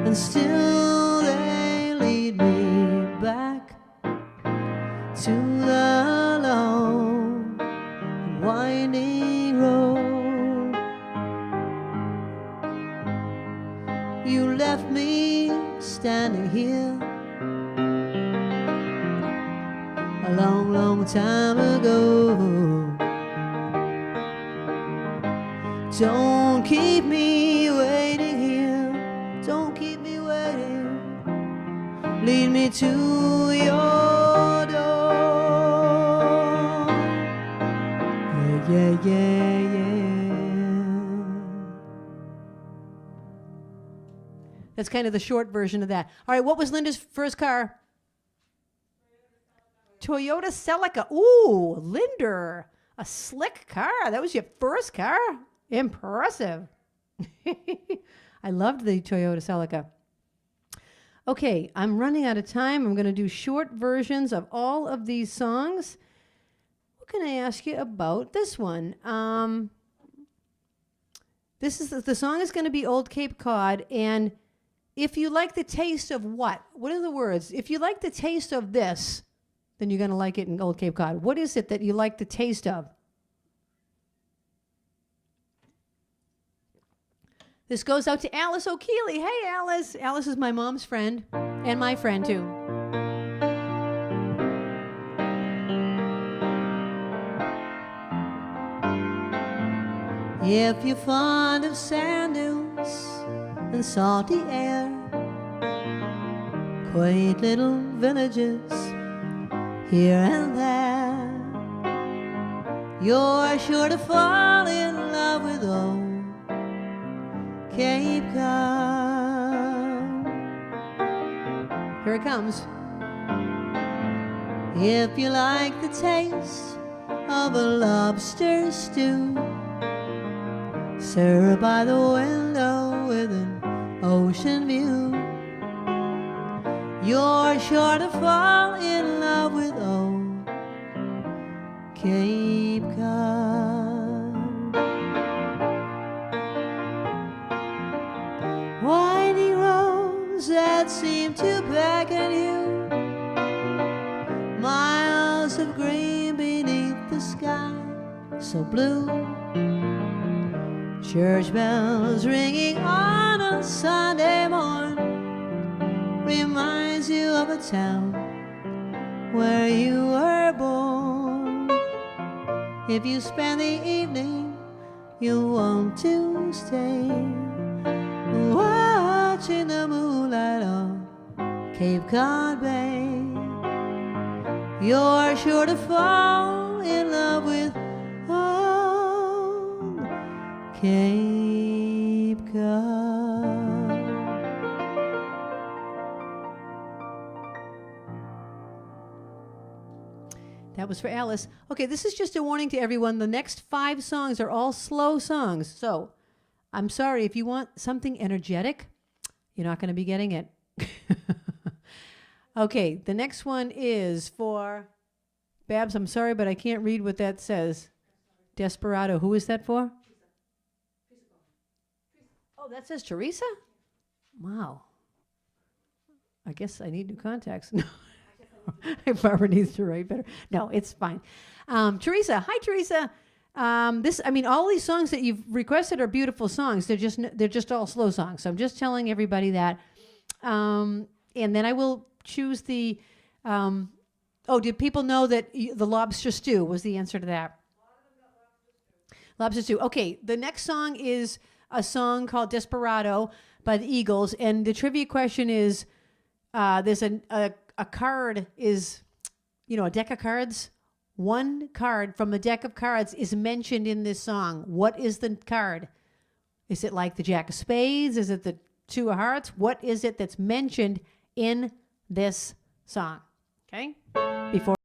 And still they lead me back to the long and winding road. You left me standing here a long, long time ago. Don't keep me waiting here, don't keep me waiting. Lead me to your door. Yeah, yeah, yeah, yeah. That's kind of the short version of that. All right, what was Linda's first car? Toyota Celica. Ooh, Linda, a slick car. That was your first car? Impressive. I loved the Toyota Celica. Okay, I'm running out of time. I'm going to do short versions of all of these songs. What can I ask you about this one? This is the song is going to be Old Cape Cod, and if you like the taste of what? What are the words? If you like the taste of this, then you're going to like it in Old Cape Cod. What is it that you like the taste of? This goes out to Alice O'Keely. Hey, Alice. Alice is my mom's friend and my friend, too. If you're fond of sand dunes and salty air, quaint little villages here and there, you're sure to fall in love with old Cape Cod. Here it comes. If you like the taste of a lobster stew, served by the window with an ocean view, you're sure to fall in love with old Cape Cod. Winding roads that seem to beckon you, miles of green beneath the sky so blue, church bells ringing on a Sunday morn reminds you of a town where you were born. If you spend the evening, you'll want to stay watching the moonlight on Cape Cod Bay. You're sure to fall in love with old Cape Cod. That was for Alice. Okay, this is just a warning to everyone. The next 5 songs are all slow songs. So I'm sorry, if you want something energetic, you're not going to be getting it. Okay, the next one is for Babs. I'm sorry, but I can't read what that says. Desperado. Who is that for? Oh, that says Teresa? Wow. I guess I need new contacts. Barbara needs to write better. No, it's fine. Teresa, hi Teresa. All these songs that you've requested are beautiful songs. They're just all slow songs. So I'm just telling everybody that. And then I will choose the. Did people know that the lobster stew was the answer to that? Lobster stew. Okay, the next song is a song called Desperado by the Eagles, and the trivia question is, there's a card is, a deck of cards. One card from a deck of cards is mentioned in this song. What is the card? Is it like the Jack of Spades? Is it the Two of Hearts? What is it that's mentioned in this song? Okay? Before.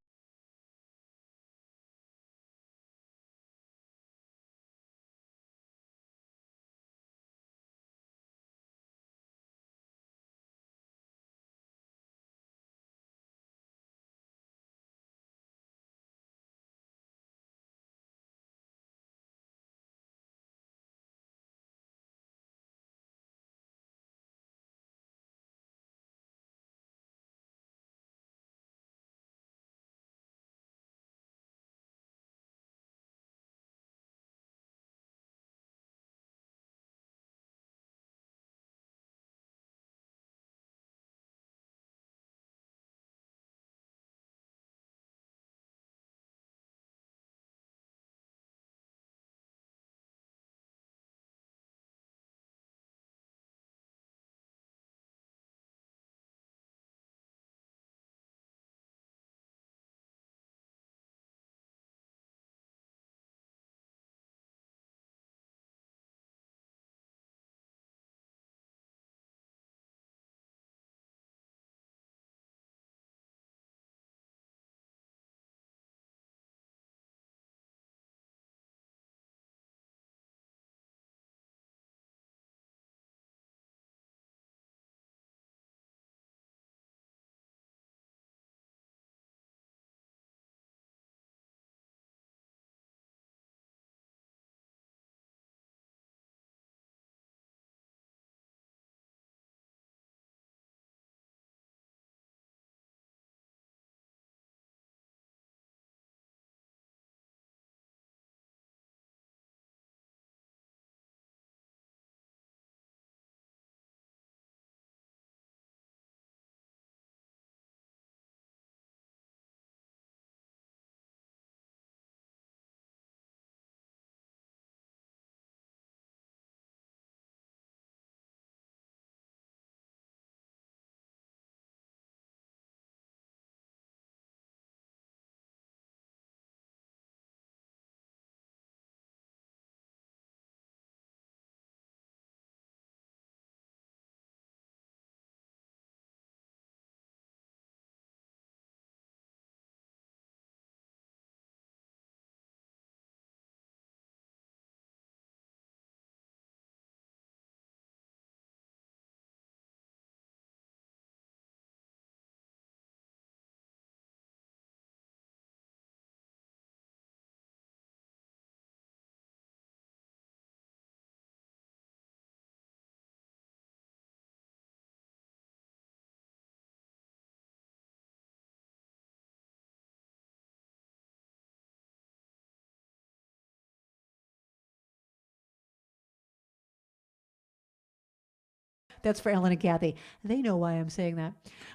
That's for Ellen and Kathy. They know why I'm saying that.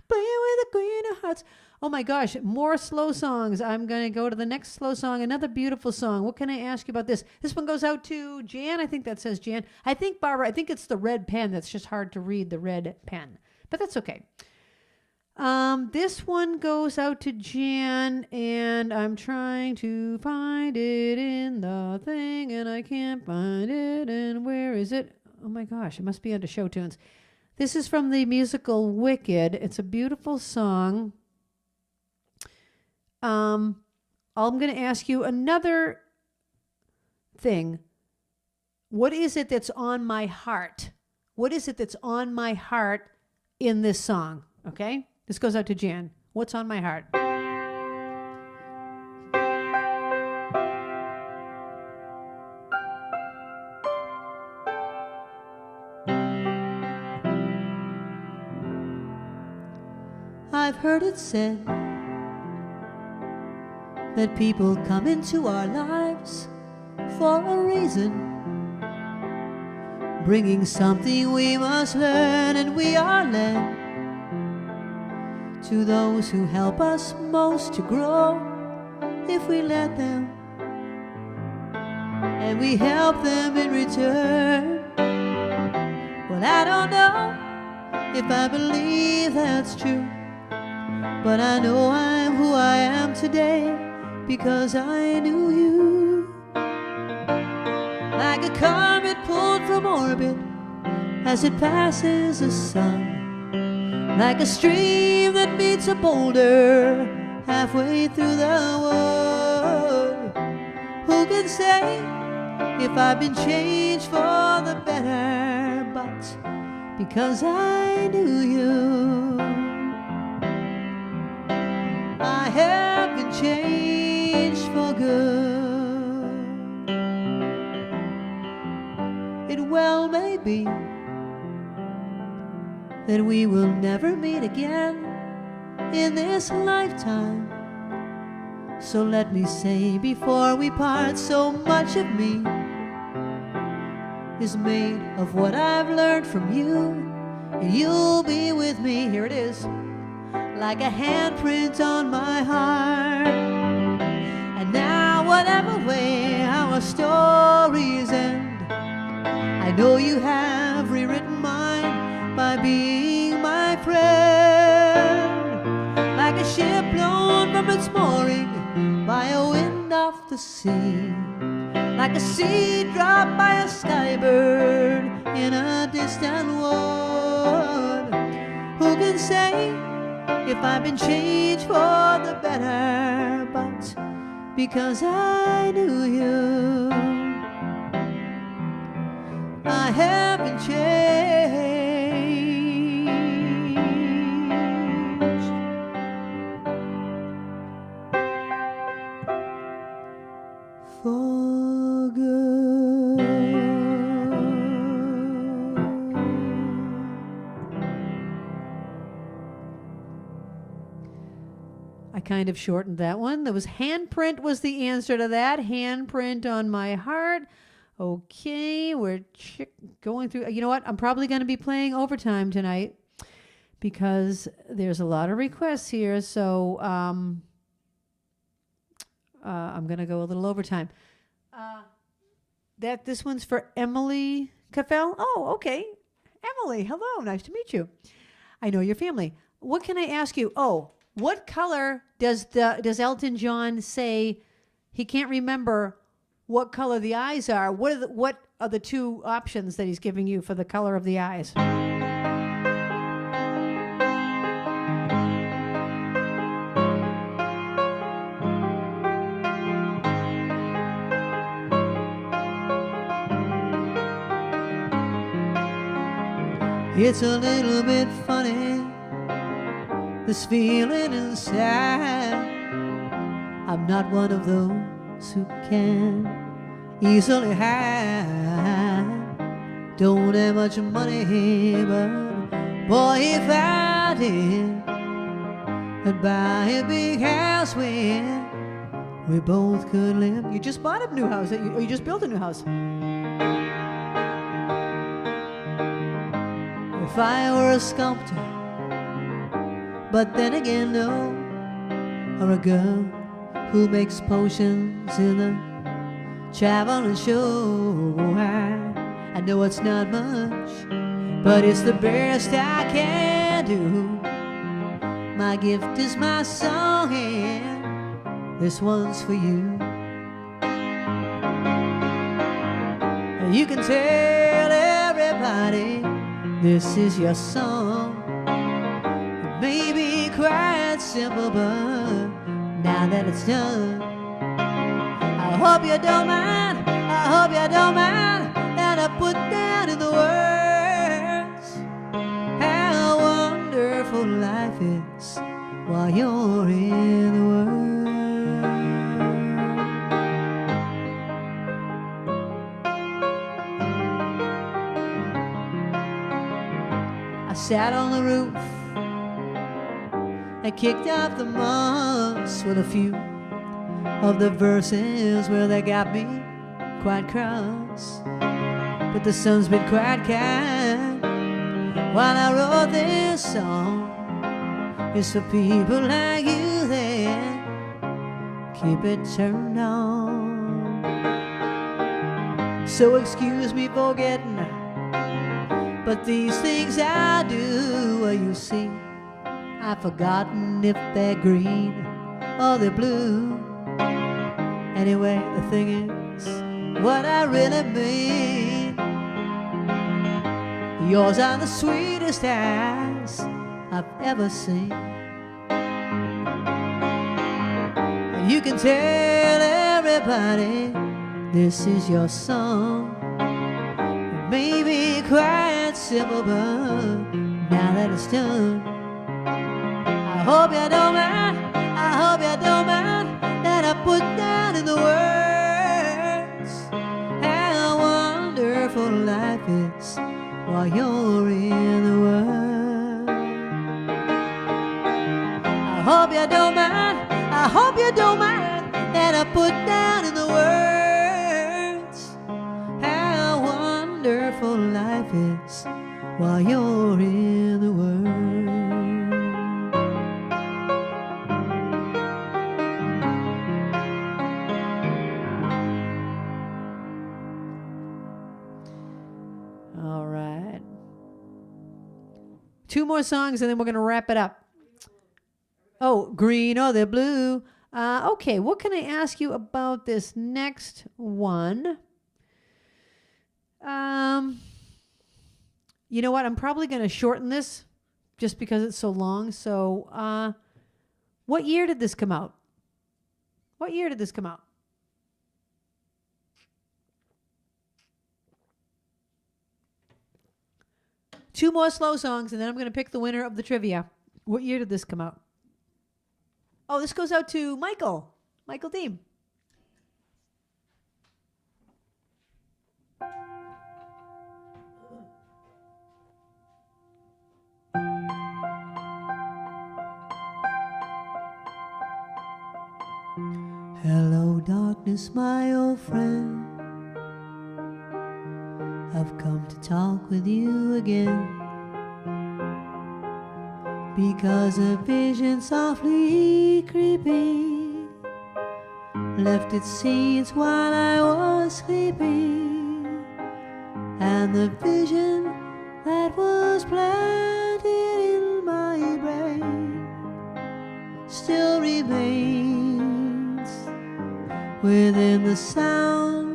Playing with the Queen of Hearts. Oh my gosh, more slow songs. I'm going to go to the next slow song, another beautiful song. What can I ask you about this? This one goes out to Jan. I think that says Jan. I think, Barbara, I think it's the red pen. That's just hard to read, the red pen. But that's okay. This one goes out to Jan, and I'm trying to find it in the thing, and I can't find it. And where is it? Oh my gosh, it must be under show tunes. This is from the musical Wicked. It's a beautiful song. I'm going to ask you another thing. What is it that's on my heart? What is it that's on my heart in this song? Okay? This goes out to Jan. What's on my heart? I've heard it said that people come into our lives for a reason, bringing something we must learn, and we are led to those who help us most to grow if we let them, and we help them in return. Well, I don't know if I believe that's true, but I know I'm who I am today because I knew you. Like a comet pulled from orbit as it passes the sun, like a stream that meets a boulder halfway through the wood. Who can say if I've been changed for the better, but because I knew you, I have been changed for good. It well may be that we will never meet again in this lifetime. So let me say before we part, so much of me is made of what I've learned from you. You'll be with me, here it is, like a handprint on my heart. And now whatever way our stories end, I know you have rewritten mine by being my friend. Like a ship blown from its mooring by a wind off the sea, like a seed dropped by a skybird in a distant wood. Who can say if I've been changed for the better, but because I knew you, I have been changed for good. I kind of shortened that one. There was handprint was the answer to that. Handprint on my heart. Okay, we're going through. You know what? I'm probably going to be playing overtime tonight because there's a lot of requests here. So I'm going to go a little overtime. This one's for Emily Caffell. Oh, okay. Emily, hello. Nice to meet you. I know your family. What can I ask you? Oh, what color does Elton John say he can't remember what color the eyes are? What are the two options that he's giving you for the color of the eyes? It's a little bit funny, this feeling inside. I'm not one of those who can easily hide. Don't have much money, but boy, if I did, I'd buy a big house where we both could live. You just bought a new house, or you just built a new house. If I were a sculptor, but then again, no, or a girl who makes potions in a traveling show. I know it's not much, but it's the best I can do. My gift is my song, and this one's for you. And you can tell everybody this is your song. It may be quite simple, but now that it's done, I hope you don't mind, I hope you don't mind that I put down in the words how wonderful life is while you're in the world. I sat on the roof and kicked out the moss with a few of the verses, well, they got me quite cross. But the sun's been quite kind while I wrote this song. It's for people like you that keep it turned on. So excuse me for getting, but these things I do, well, you see, I've forgotten if they're green or they're blue. Anyway, the thing is, what I really mean, yours are the sweetest eyes I've ever seen. And you can tell everybody this is your song. It may be quite simple, but now that it's done, I hope you don't mind, I hope you don't mind that I put down in the words how wonderful life is while you're in the world. I hope you don't mind, I hope you don't mind that I put down in the words how wonderful life is while you're in the world. All right. 2 more songs and then we're going to wrap it up. Oh, green, oh, they're blue. Okay, what can I ask you about this next one? You know what? I'm probably going to shorten this just because it's so long. So, what year did this come out? What year did this come out? Two more slow songs, and then I'm going to pick the winner of the trivia. What year did this come out? Oh, this goes out to Michael Deem. Hello, darkness, my old friend. I've come to talk with you again, because a vision softly creeping left its seeds while I was sleeping, and the vision that was planted in my brain still remains within the sound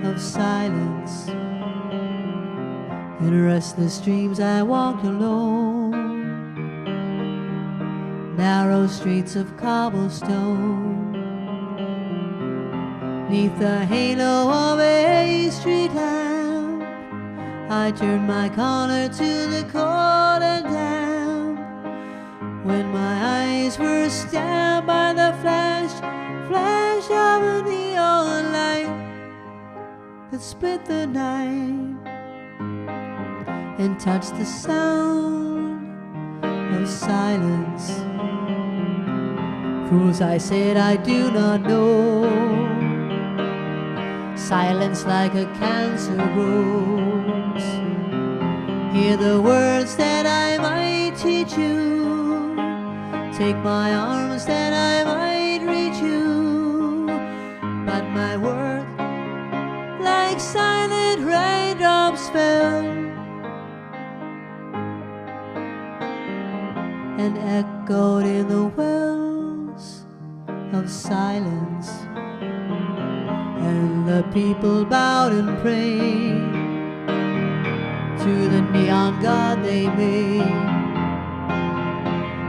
of silence. In restless dreams I walked alone, narrow streets of cobblestone, neath the halo of a street lamp. I turned my collar to the cold and damp, when my eyes were stabbed by the flash of a neon light that split the night and touched the sound of silence. Fools, I said, I do not know. Silence like a cancer grows. Hear the words that I might teach you. Take my arms that I might reach you. But my words, like silent raindrops, fell and echoed in the wells of silence. And the people bowed and prayed to the neon god they made,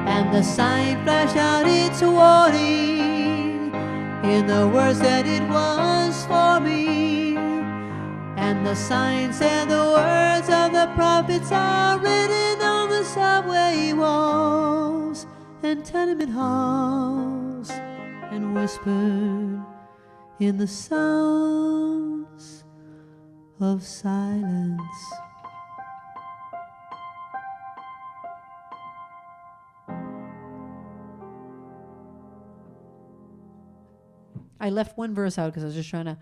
and the sign flashed out its warning in the words that it was for me. And the sign said the words of the prophets are written on the subway walls and tenement halls, and whispered in the sounds of silence. I left one verse out because I was just trying to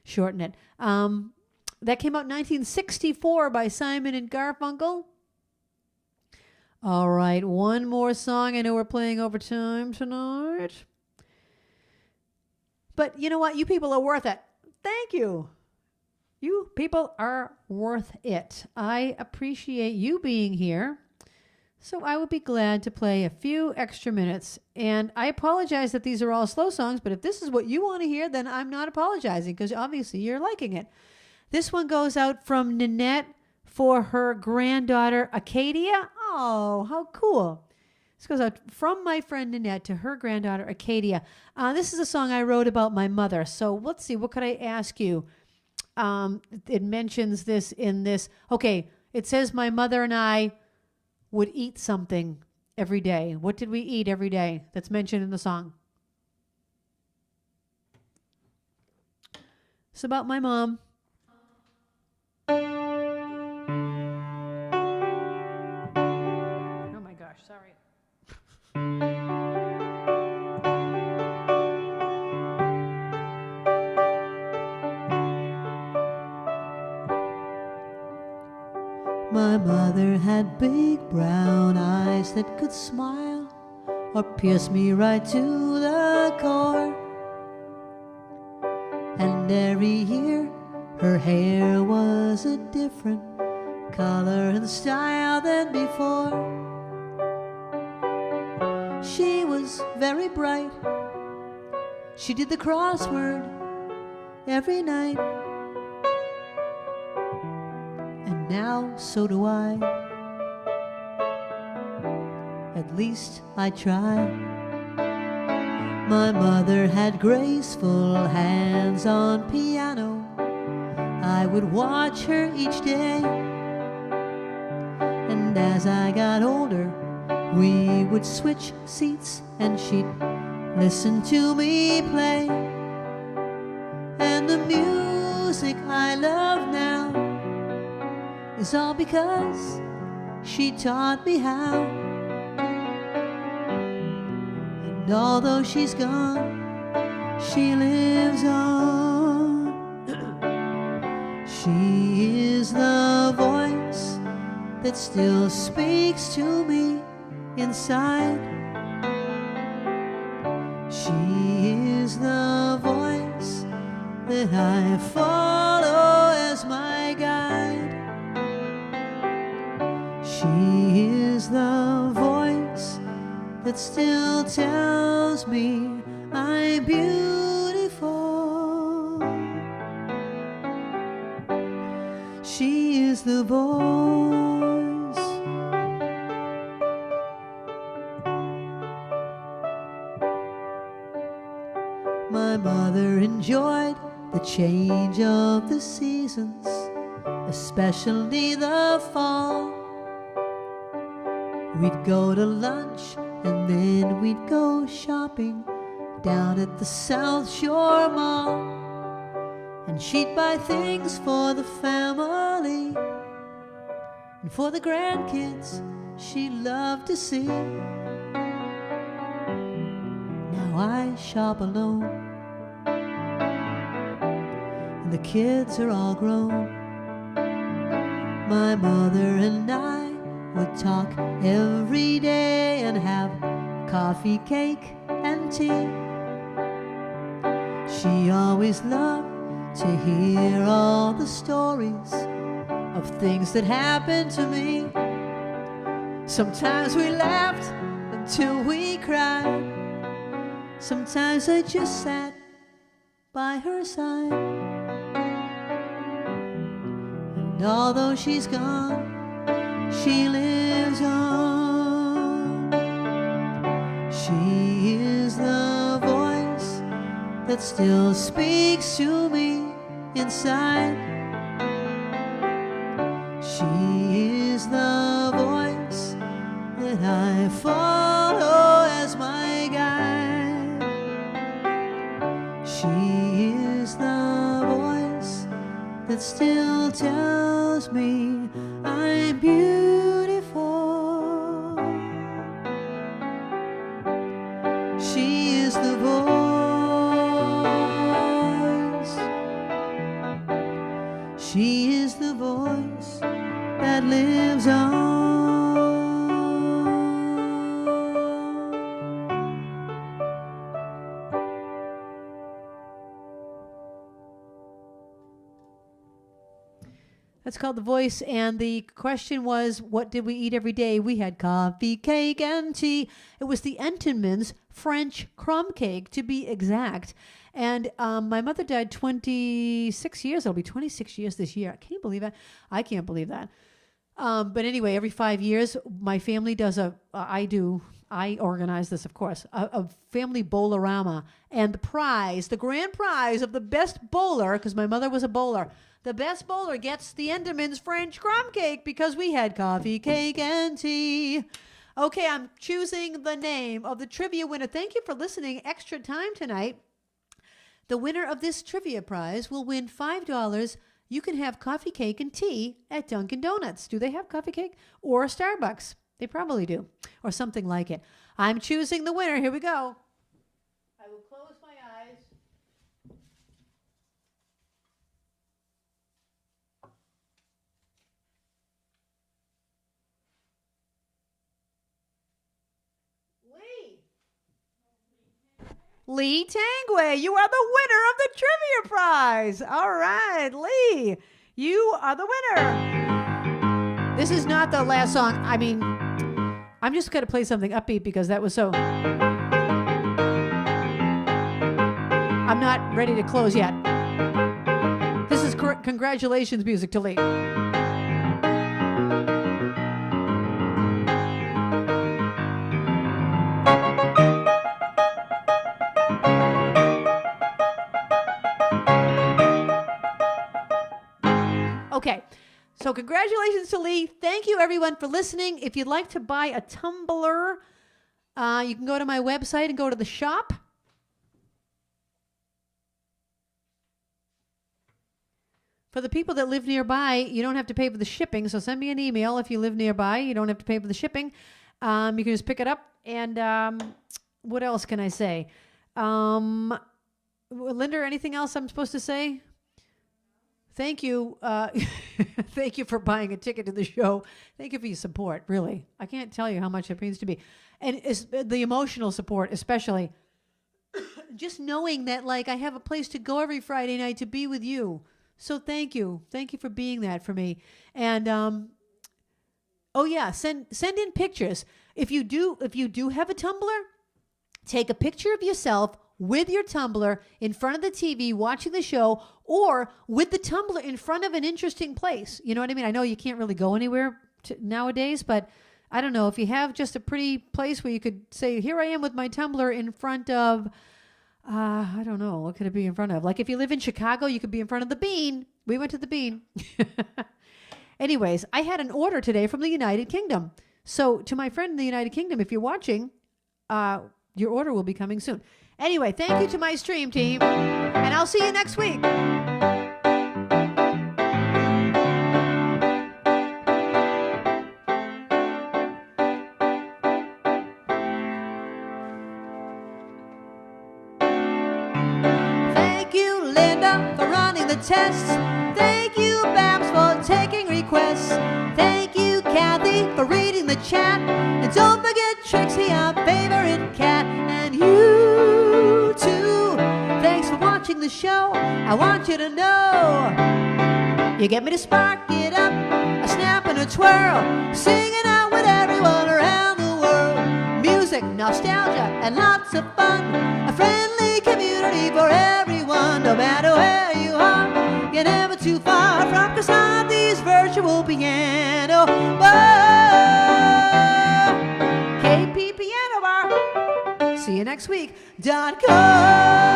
shorten it. That came out in 1964 by Simon and Garfunkel. All right, one more song. I know we're playing overtime tonight. But you know what? You people are worth it. Thank you. You people are worth it. I appreciate you being here. So I would be glad to play a few extra minutes. And I apologize that these are all slow songs, but if this is what you want to hear, then I'm not apologizing because obviously you're liking it. This one goes out from Nanette for her granddaughter, Acadia. Oh, how cool. This goes out from my friend Nanette to her granddaughter, Acadia. This is a song I wrote about my mother. So let's see, what could I ask you? It mentions this in this. Okay, it says my mother and I would eat something every day. What did we eat every day that's mentioned in the song? It's about my mom. Oh my gosh, sorry. My mother had big brown eyes that could smile or pierce me right to the core. And every year her hair was a different color and style than before. She was very bright. She did the crossword every night. And now so do I. At least I try. My mother had graceful hands on piano. I would watch her each day. And as I got older, we would switch seats and she'd listen to me play. And the music I love now is all because she taught me how. And although she's gone, she lives on. She is the voice that still speaks to me inside. She is the voice that I follow as my guide. She is the voice that still tells me I'm beautiful. She is the voice. My mother enjoyed the change of the seasons, especially the fall. We'd go to lunch and then we'd go shopping down at the South Shore Mall. And she'd buy things for the family and for the grandkids she loved to see. Now I shop alone and the kids are all grown. My mother and I would talk every day and have coffee, cake, and tea. She always loved to hear all the stories of things that happened to me. Sometimes we laughed until we cried. Sometimes I just sat by her side. And although she's gone, she lives on. She is the voice that still speaks to me inside. She is the voice that I follow as my guide. She is the voice that still tells me I'm beautiful. She is the voice. goes on. That's called The Voice, and the question was, what did we eat every day? We had coffee, cake, and tea. It was the Entenmann's French crumb cake, to be exact. And my mother died 26 years. It'll be 26 years this year. Can you believe that? I can't believe that. But anyway, every 5 years, my family does I organize this, of course, a family bowlerama. And the grand prize of the best bowler, because my mother was a bowler, the best bowler gets the Entenmann's French crumb cake because we had coffee, cake, and tea. Okay, I'm choosing the name of the trivia winner. Thank you for listening extra time tonight. The winner of this trivia prize will win $5. You can have coffee, cake, and tea at Dunkin' Donuts. Do they have coffee, cake? Or Starbucks? They probably do. Or something like it. I'm choosing the winner. Here we go. I will close my eyes. Lee Tangway, you are the winner of the trivia prize. All right, Lee, you are the winner. This is not the last song. I mean, I'm just going to play something upbeat because that was so... I'm not ready to close yet. This is congratulations music to Lee. Okay, so congratulations to Lee. Thank you, everyone, for listening. If you'd like to buy a tumbler, you can go to my website and go to the shop. For the people that live nearby, you don't have to pay for the shipping, so send me an email if you live nearby. You don't have to pay for the shipping. You can just pick it up. And what else can I say? Linda, anything else I'm supposed to say? Thank you. Thank you for buying a ticket to the show. Thank you for your support, really. I can't tell you how much it means to me. And it's the emotional support, especially. Just knowing that, like, I have a place to go every Friday night to be with you. So thank you. Thank you for being that for me. And, oh, yeah, send in pictures. If you do have a Tumblr, take a picture of yourself with your Tumblr in front of the TV watching the show, or with the Tumblr in front of an interesting place. You know what I mean? I know you can't really go anywhere nowadays, but I don't know. If you have just a pretty place where you could say, here I am with my Tumblr in front of, I don't know, what could it be in front of? Like if you live in Chicago, you could be in front of the Bean. We went to the Bean. Anyways, I had an order today from the United Kingdom. So to my friend in the United Kingdom, if you're watching, your order will be coming soon. Anyway, thank you to my stream team, and I'll see you next week. Thank you, Linda, for running the tests. Thank you, Babs, for taking requests. Thank you, Kathy, for reading the chat. And don't forget Trixie, our favorite cat. And you too. Thanks for watching the show. I want you to know you get me to spark it up, a snap and a twirl, singing out with everyone around the world. Music, nostalgia, and lots of fun. A friendly community for everyone, no matter where you are. You're never too far from Krisanti's virtual piano bar. KP Piano Bar. See you next week. .com.